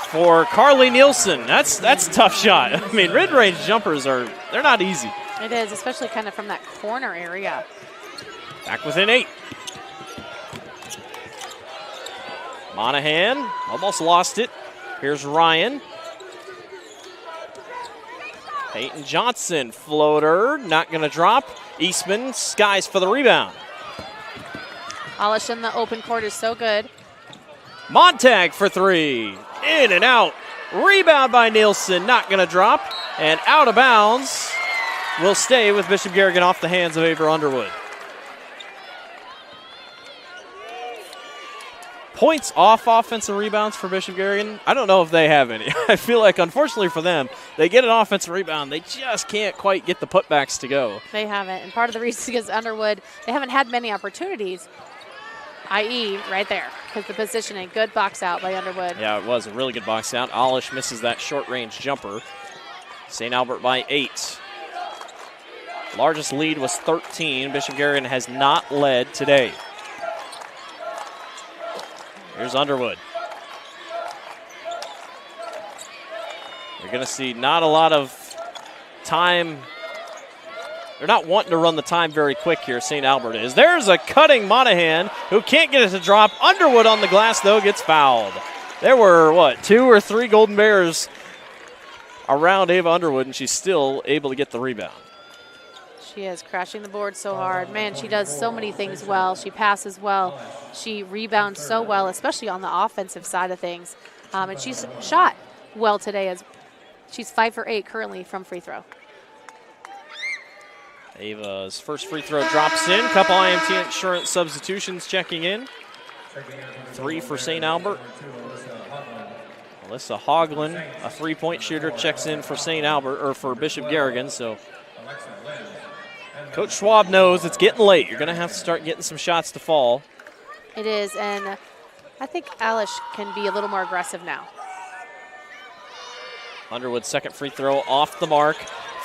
Speaker 1: for Carly Nielsen. That's a tough shot. I mean, mid-range jumpers they're not easy.
Speaker 2: It is, especially kind of from that corner area.
Speaker 1: Back within 8. Monahan almost lost it. Here's Ryan. Peyton Johnson, floater, not going to drop. Eastman skies for the rebound.
Speaker 2: Alish in the open court is so good.
Speaker 1: Montag for 3. In and out. Rebound by Nielsen, not going to drop. And out of bounds will stay with Bishop Garrigan off the hands of Ava Underwood. Points off offensive rebounds for Bishop Garrigan. I don't know if they have any. I feel like, unfortunately for them, they get an offensive rebound. They just can't quite get the putbacks to go.
Speaker 2: They haven't. And part of the reason is Underwood, they haven't had many opportunities, i.e. right there, because the positioning. Good box out by Underwood.
Speaker 1: Yeah, it was a really good box out. Alish misses that short-range jumper. St. Albert by 8. Largest lead was 13. Bishop Garrigan has not led today. Here's Underwood. You're going to see not a lot of time. They're not wanting to run the time very quick here, St. Albert is. There's a cutting Monahan who can't get it to drop. Underwood on the glass, though, gets fouled. There were, 2 or 3 Golden Bears around Ava Underwood, and she's still able to get the rebound.
Speaker 2: She is crashing the board so hard. Man, she does so many things well. She passes well. She rebounds so well, especially on the offensive side of things. And she's shot well today. As she's 5 for 8 currently from free throw.
Speaker 1: Ava's first free throw drops in. Couple IMT Insurance substitutions checking in. 3 for St. Albert. Alyssa Hoagland, a three-point shooter, checks in for St. Albert, or for Bishop Garrigan. So Coach Schwab knows it's getting late. You're going to have to start getting some shots to fall.
Speaker 2: It is, and I think Alish can be a little more aggressive now.
Speaker 1: Underwood's second free throw off the mark.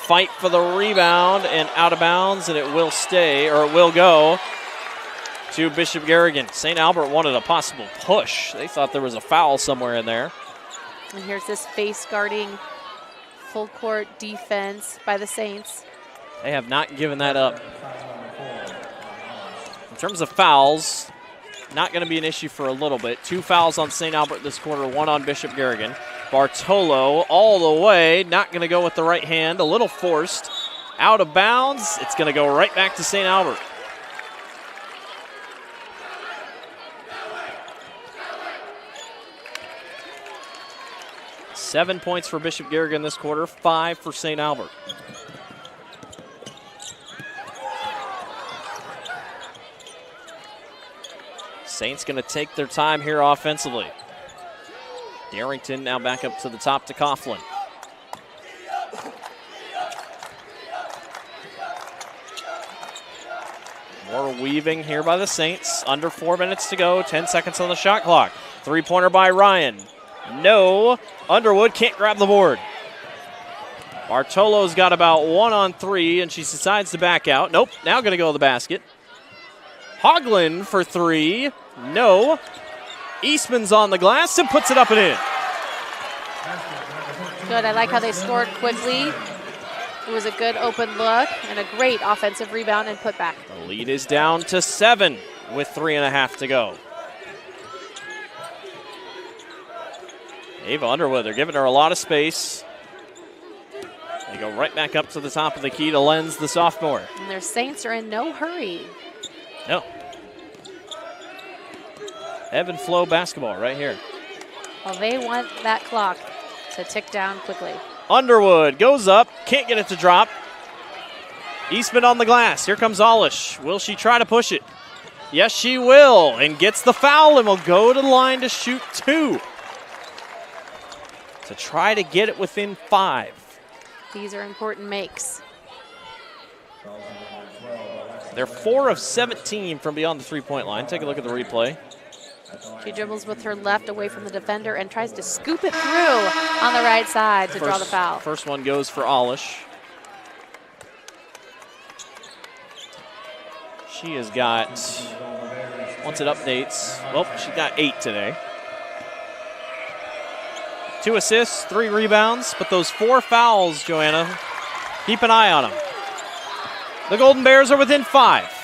Speaker 1: Fight for the rebound and out of bounds, and it will stay, or it will go to Bishop Garrigan. St. Albert wanted a possible push. They thought there was a foul somewhere in there.
Speaker 2: And here's this face guarding full court defense by the Saints.
Speaker 1: They have not given that up. In terms of fouls, not going to be an issue for a little bit. 2 fouls on St. Albert this quarter, 1 on Bishop Garrigan. Bartolo all the way, not going to go with the right hand, a little forced. Out of bounds, it's going to go right back to St. Albert. Seven points for Bishop Garrigan this quarter, 5 for St. Albert. Saints going to take their time here offensively. Darrington now back up to the top to Coughlin. More weaving here by the Saints. Under 4 minutes to go, 10 seconds on the shot clock. Three-pointer by Ryan. No. Underwood can't grab the board. Bartolo's got about 1 on 3, and she decides to back out. Nope, now going to go to the basket. Hoagland for 3. No. Eastman's on the glass and puts it up and in.
Speaker 2: Good. I like how they scored quickly. It was a good open look and a great offensive rebound and putback.
Speaker 1: The lead is down to 7 with 3.5 to go. Ava Underwood, they're giving her a lot of space. They go right back up to the top of the key to Lenz, the sophomore.
Speaker 2: And their Saints are in no hurry.
Speaker 1: No. Ebb and flow basketball right here.
Speaker 2: Well, they want that clock to tick down quickly.
Speaker 1: Underwood goes up, can't get it to drop. Eastman on the glass. Here comes Alish. Will she try to push it? Yes, she will, and gets the foul and will go to the line to shoot 2. To try to get it within 5.
Speaker 2: These are important makes.
Speaker 1: They're 4 of 17 from beyond the three-point line. Take a look at the replay.
Speaker 2: She dribbles with her left away from the defender and tries to scoop it through on the right side to draw the foul.
Speaker 1: First one goes for Alish. She has got, once it updates, well, she got 8 today. 2 assists, 3 rebounds, but those 4 fouls, Joanna, keep an eye on them. The Golden Bears are within 5.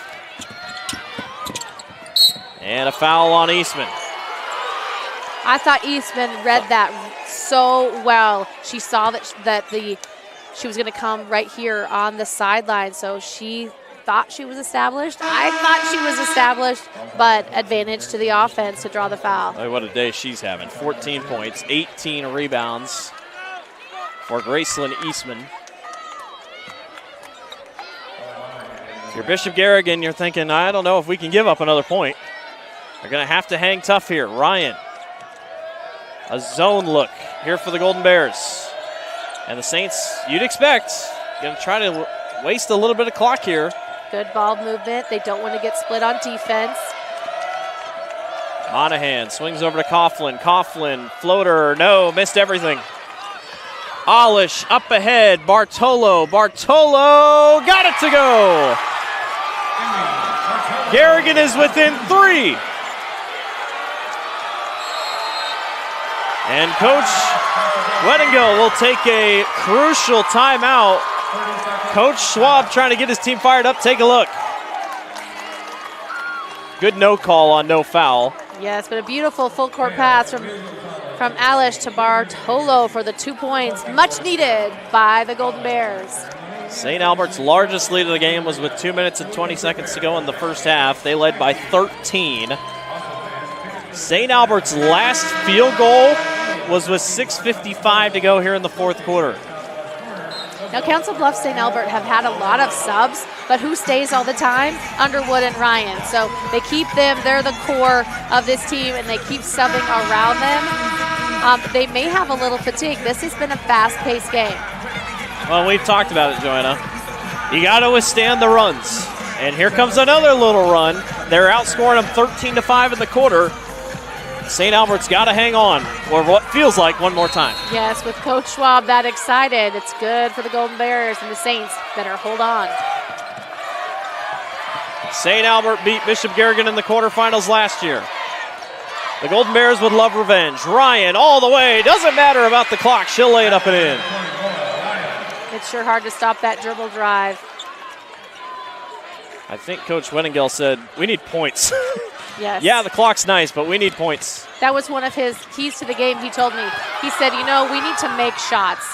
Speaker 1: And a foul on Eastman.
Speaker 2: I thought Eastman read that so well. She saw that she was going to come right here on the sideline, so she thought she was established. I thought she was established, but advantage to the offense to draw the foul.
Speaker 1: Oh, what a day she's having. 14 points, 18 rebounds for Gracelyn Eastman. If you're Bishop Garrigan, you're thinking, I don't know if we can give up another point. They're going to have to hang tough here. Ryan, a zone look here for the Golden Bears. And the Saints, you'd expect, going to try to waste a little bit of clock here.
Speaker 2: Good ball movement. They don't want to get split on defense.
Speaker 1: Monahan swings over to Coughlin. Coughlin, floater, no, missed everything. Alish up ahead. Bartolo got it to go. Garrigan is within 3. And Coach Weddingill will take a crucial timeout. Coach Schwab trying to get his team fired up. Take a look. Good no call on no foul.
Speaker 2: Yes, but a beautiful full court pass from Alish to Bartolo for the 2 points. Much needed by the Golden Bears.
Speaker 1: St. Albert's largest lead of the game was with 2 minutes and 20 seconds to go in the first half. They led by 13. St. Albert's last field goal was with 6:55 to go here in the fourth quarter.
Speaker 2: Now, Council Bluffs St. Albert have had a lot of subs, but who stays all the time? Underwood and Ryan. So they keep them. They're the core of this team, and they keep subbing around them. They may have a little fatigue. This has been a fast-paced game.
Speaker 1: Well, we've talked about it, Joanna. You got to withstand the runs. And here comes another little run. They're outscoring them 13-5 in the quarter. St. Albert's got to hang on, or what feels like one more time.
Speaker 2: Yes, with Coach Schwab that excited, it's good for the Golden Bears, and the Saints better hold on.
Speaker 1: St. Albert beat Bishop Garrigan in the quarterfinals last year. The Golden Bears would love revenge. Ryan all the way. Doesn't matter about the clock. She'll lay it up and in.
Speaker 2: It's sure hard to stop that dribble drive.
Speaker 1: I think Coach Weningel said, we need points.
Speaker 2: Yes.
Speaker 1: Yeah, the clock's nice, but we need points.
Speaker 2: That was one of his keys to the game, he told me. He said, we need to make shots.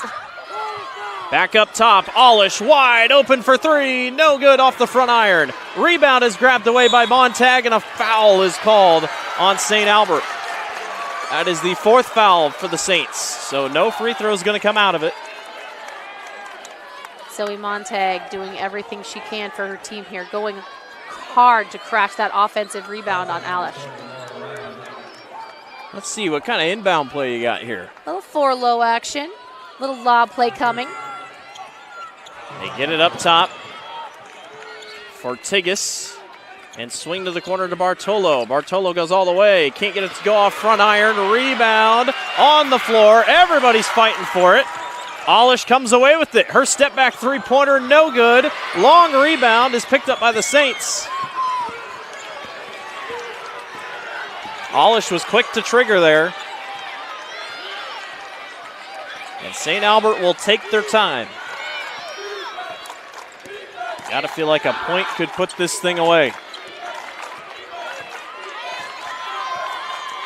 Speaker 1: Back up top, Alish wide open for three. No good off the front iron. Rebound is grabbed away by Montag, and a foul is called on St. Albert. That is the fourth foul for the Saints, so no free throw is going to come out of it.
Speaker 2: Zoe Montag doing everything she can for her team here, going hard to crash that offensive rebound on Alish.
Speaker 1: Let's see what kind of inbound play you got here.
Speaker 2: Little 4-low action, little lob play coming.
Speaker 1: They get it up top for Tigas and swing to the corner to Bartolo. Bartolo goes all the way, can't get it to go off front iron. Rebound on the floor. Everybody's fighting for it. Alish comes away with it. Her step back three-pointer, no good. Long rebound is picked up by the Saints. Alish was quick to trigger there. And St. Albert will take their time. Gotta feel like a point could put this thing away.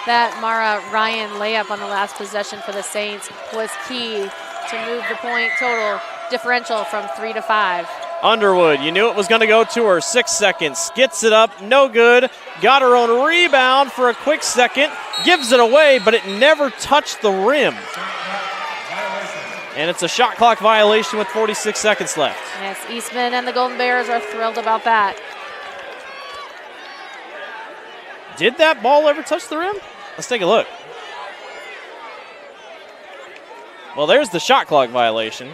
Speaker 2: That Mara Ryan layup on the last possession for the Saints was key to move the point total differential from 3 to 5.
Speaker 1: Underwood, you knew it was going to go to her. 6 seconds, gets it up, no good. Got her own rebound for a quick second, gives it away, but it never touched the rim. And it's a shot clock violation with 46 seconds left.
Speaker 2: Yes, Eastman and the Golden Bears are thrilled about that.
Speaker 1: Did that ball ever touch the rim? Let's take a look. Well, there's the shot clock violation.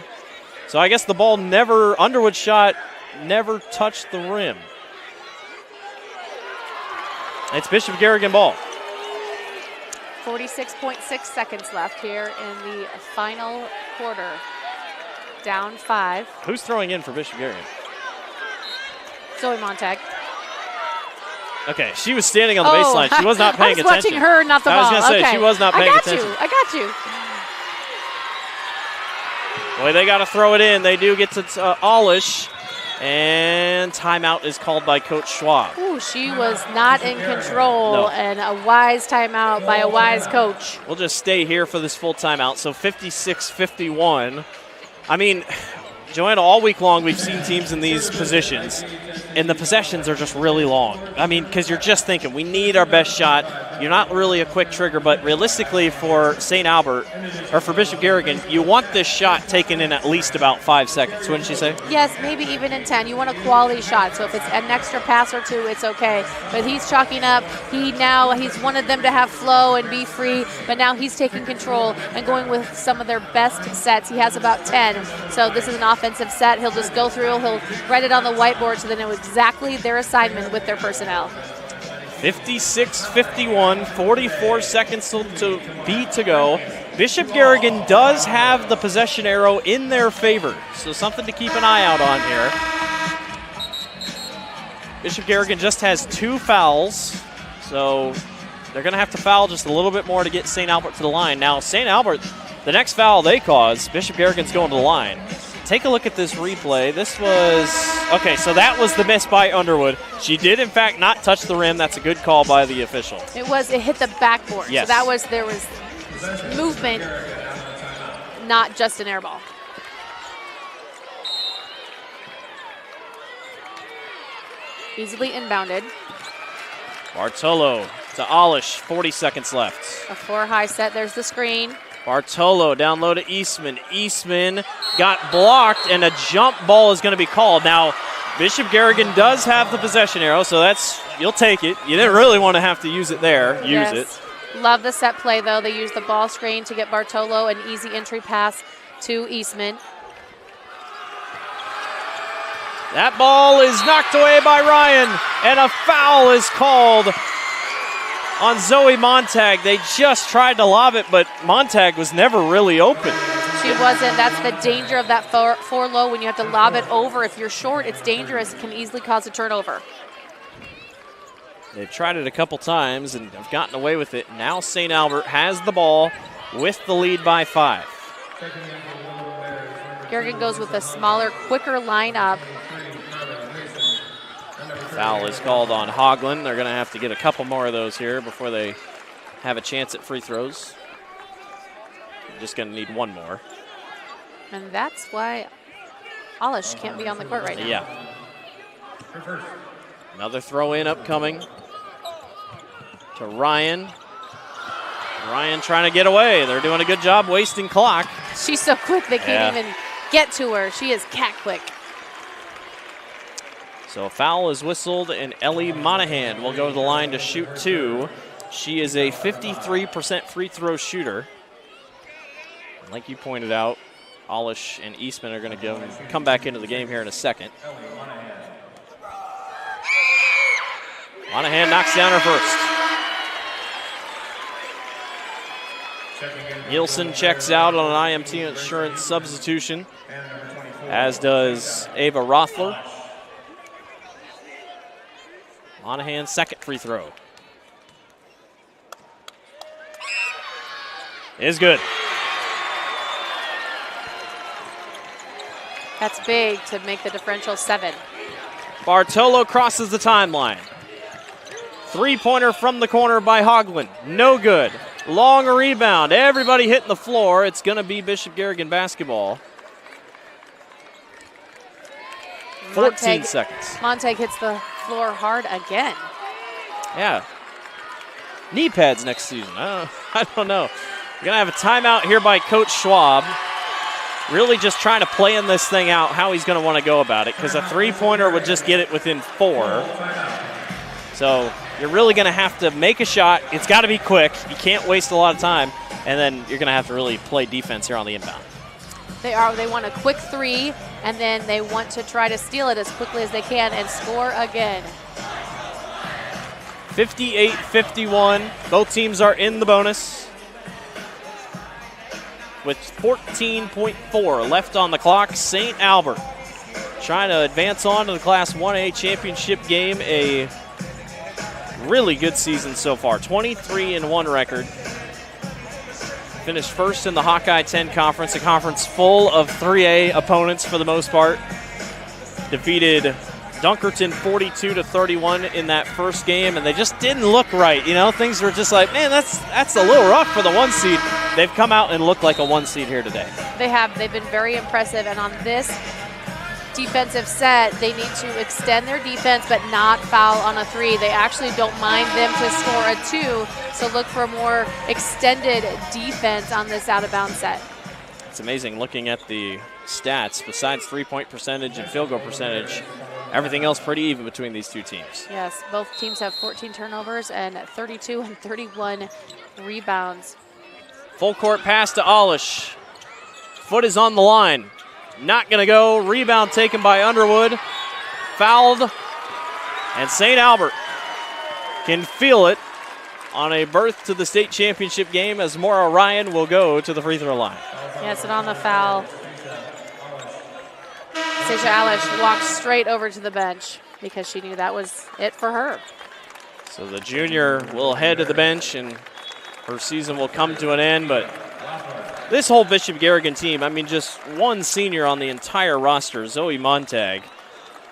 Speaker 1: So I guess the ball never, Underwood's shot never touched the rim. It's Bishop Garrigan ball.
Speaker 2: 46.6 seconds left here in the final quarter. Down 5.
Speaker 1: Who's throwing in for Bishop Garrigan?
Speaker 2: Zoe Montag.
Speaker 1: Okay, she was standing on the baseline. She was not paying attention.
Speaker 2: I was watching her, not the ball.
Speaker 1: I was going to say, she was not paying attention.
Speaker 2: I got you.
Speaker 1: Boy, they got to throw it in. They do get to Alish. And timeout is called by Coach Schwab.
Speaker 2: Ooh, she was not in control, and a wise timeout by a wise coach.
Speaker 1: We'll just stay here for this full timeout. So 56-51. I mean, Joanna, all week long we've seen teams in these positions, and the possessions are just really long. I mean, because you're just thinking, we need our best shot. You're not really a quick trigger, but realistically for St. Albert, or for Bishop Garrigan, you want this shot taken in at least about 5 seconds. Wouldn't you say?
Speaker 2: Yes, maybe even in 10. You want a quality shot, so if it's an extra pass or two, it's okay. But he's chalking up. He's wanted them to have flow and be free, but now he's taking control and going with some of their best sets. He has about 10, so this is an offensive set. He'll just go through, he'll write it on the whiteboard so they know exactly their assignment with their personnel.
Speaker 1: 56-51, 44 seconds to go. Bishop Garrigan does have the possession arrow in their favor, so something to keep an eye out on here. Bishop Garrigan just has 2 fouls, so they're going to have to foul just a little bit more to get St. Albert to the line. Now, St. Albert, the next foul they cause, Bishop Garrigan's going to the line. Take a look at this replay. This was, okay, so that was the miss by Underwood. She did, in fact, not touch the rim. That's a good call by the official.
Speaker 2: It hit the backboard.
Speaker 1: Yes.
Speaker 2: So there was movement, not just an air ball. Easily inbounded.
Speaker 1: Bartolo to Alish, 40 seconds left.
Speaker 2: A 4-high set, there's the screen.
Speaker 1: Bartolo down low to Eastman. Eastman got blocked, and a jump ball is going to be called. Now, Bishop Garrigan does have the possession arrow, so you'll take it. You didn't really want to have to use it there. Use it.
Speaker 2: Love the set play, though. They use the ball screen to get Bartolo an easy entry pass to Eastman.
Speaker 1: That ball is knocked away by Ryan, and a foul is called on Zoe Montag. They just tried to lob it, but Montag was never really open.
Speaker 2: She wasn't. That's the danger of that four low when you have to lob it over. If you're short, it's dangerous. It can easily cause a turnover.
Speaker 1: They've tried it a couple times and have gotten away with it. Now St. Albert has the ball with the lead by 5.
Speaker 2: Garrigan goes with a smaller, quicker lineup.
Speaker 1: Foul is called on Hoagland. They're going to have to get a couple more of those here before they have a chance at free throws. They're just going to need one more.
Speaker 2: And that's why Alish can't be on the court right now.
Speaker 1: Yeah. Another throw in upcoming to Ryan. Ryan trying to get away. They're doing a good job wasting clock.
Speaker 2: She's so quick they can't even get to her. She is cat quick.
Speaker 1: So a foul is whistled, and Ellie Monahan will go to the line to shoot 2. She is a 53% free throw shooter. Like you pointed out, Alish and Eastman are going to come back into the game here in a second. Monahan knocks down her first. Nielsen checks out on an IMT insurance substitution, as does Ava Rothler. Monahan's second free throw is good.
Speaker 2: That's big to make the differential 7.
Speaker 1: Bartolo crosses the timeline. Three-pointer from the corner by Hoagland. No good. Long rebound. Everybody hitting the floor. It's going to be Bishop Garrigan basketball. 14 seconds.
Speaker 2: Montag hits the floor hard again.
Speaker 1: Yeah. Knee pads next season. I don't know. We're going to have a timeout here by Coach Schwab. Really just trying to plan this thing out, how he's going to want to go about it, because a three-pointer would just get it within 4. So you're really going to have to make a shot. It's got to be quick. You can't waste a lot of time. And then you're going to have to really play defense here on the inbound.
Speaker 2: They want a quick 3, and then they want to try to steal it as quickly as they can and score again.
Speaker 1: 58-51. Both teams are in the bonus with 14.4 left on the clock. St. Albert trying to advance on to the Class 1A championship game. A really good season so far. 23-1 record. Finished first in the Hawkeye 10 conference, a conference full of 3A opponents for the most part. Defeated Dunkerton 42-31 in that first game, and they just didn't look right. You know, things were just like, man, that's a little rough for the 1 seed. They've come out and looked like a 1 seed here today.
Speaker 2: They have. They've been very impressive, and on this defensive set, they need to extend their defense but not foul on a 3. They actually don't mind them to score a 2, so look for more extended defense on this out-of-bounds set.
Speaker 1: It's amazing looking at the stats. Besides three-point percentage and field goal percentage, everything else pretty even between these two teams.
Speaker 2: Yes, both teams have 14 turnovers and 32 and 31 rebounds.
Speaker 1: Full court pass to Alish. Foot is on the line. Not going to go. Rebound taken by Underwood. Fouled. And St. Albert can feel it on a berth to the state championship game as Maura Ryan will go to the free throw line.
Speaker 2: Yes, and on the foul, Seisha Alish walked straight over to the bench because she knew that was it for her.
Speaker 1: So the junior will head to the bench and her season will come to an end, but this whole Bishop Garrigan team, I mean, just one senior on the entire roster, Zoe Montag.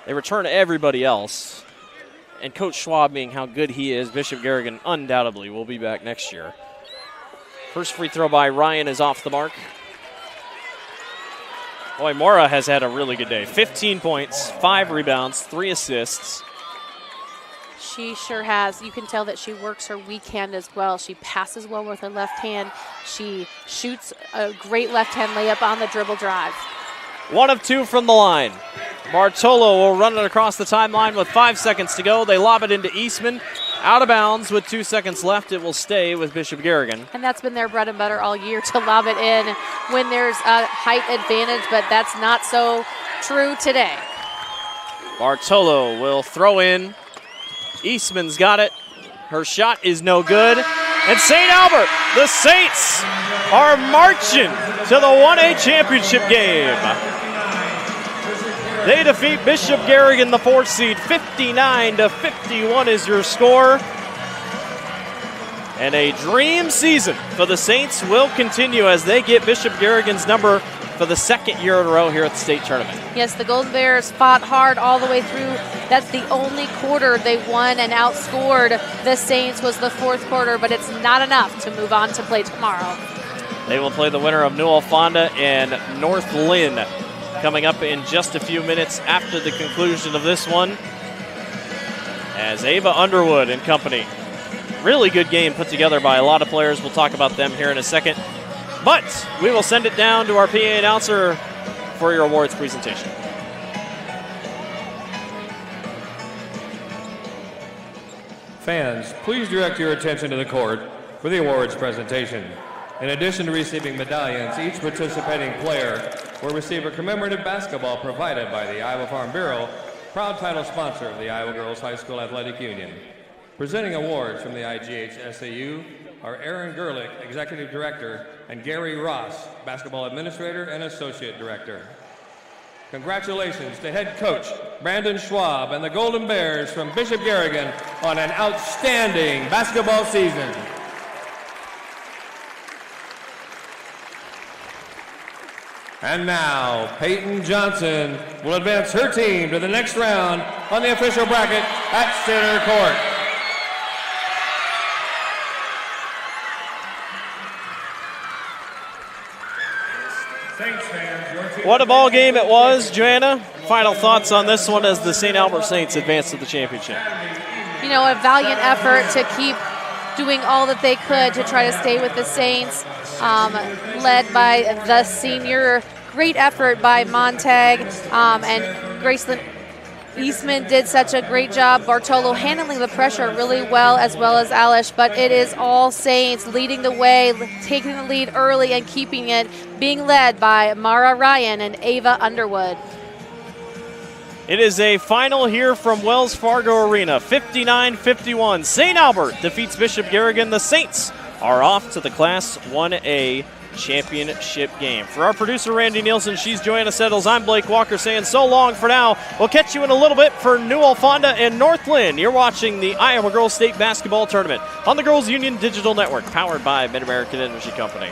Speaker 1: They return everybody else. And Coach Schwab, being how good he is, Bishop Garrigan undoubtedly will be back next year. First free throw by Ryan is off the mark. Boy, Maura has had a really good day. 15 points, 5 rebounds, 3 assists.
Speaker 2: She sure has. You can tell that she works her weak hand as well. She passes well with her left hand. She shoots a great left-hand layup on the dribble drive.
Speaker 1: 1 of 2 from the line. Bartolo will run it across the timeline with 5 seconds to go. They lob it into Eastman. Out of bounds with 2 seconds left. It will stay with Bishop Garrigan.
Speaker 2: And that's been their bread and butter all year, to lob it in when there's a height advantage, but that's not so true today.
Speaker 1: Bartolo will throw in. Eastman's got it. Her shot is no good. And St. Albert, the Saints, are marching to the 1A championship game. They defeat Bishop Garrigan, the 4th seed. 59-51 is your score. And a dream season for the Saints will continue as they get Bishop Garrigan's number for the 2nd year in a row here at the state tournament.
Speaker 2: Yes, the Golden Bears fought hard all the way through. That's the only quarter they won and outscored the Saints was the 4th quarter, but it's not enough to move on to play tomorrow.
Speaker 1: They will play the winner of Newell Fonda and North Lynn coming up in just a few minutes after the conclusion of this one. As Ava Underwood and company. Really good game put together by a lot of players. We'll talk about them here in a second. But we will send it down to our PA announcer for your awards presentation.
Speaker 7: Fans, please direct your attention to the court for the awards presentation. In addition to receiving medallions, each participating player will receive a commemorative basketball provided by the Iowa Farm Bureau, proud title sponsor of the Iowa Girls High School Athletic Union. Presenting awards from the IGHSAU are Aaron Gerlich, Executive Director, and Gary Ross, Basketball Administrator and Associate Director. Congratulations to head coach Brandon Schwab and the Golden Bears from Bishop Garrigan on an outstanding basketball season. And now, Peyton Johnson will advance her team to the next round on the official bracket at center court.
Speaker 1: What a ball game it was, Joanna. Final thoughts on this one as the St. Albert Saints advance to the championship.
Speaker 2: You know, a valiant effort to keep doing all that they could to try to stay with the Saints, led by the senior. Great effort by Montag, and Graceland Eastman did such a great job. Bartolo handling the pressure really well as Alish, but it is all Saints leading the way, taking the lead early and keeping it, being led by Mara Ryan and Ava Underwood.
Speaker 1: It is a final here from Wells Fargo Arena, 59-51. St. Albert defeats Bishop Garrigan. The Saints are off to the Class 1A championship game. For our producer, Randy Nielsen, she's Joanna Settles. I'm Blake Walker saying so long for now. We'll catch you in a little bit for Newell Fonda and North Lynn. You're watching the Iowa Girls State Basketball Tournament on the Girls Union Digital Network, powered by Mid-American Energy Company.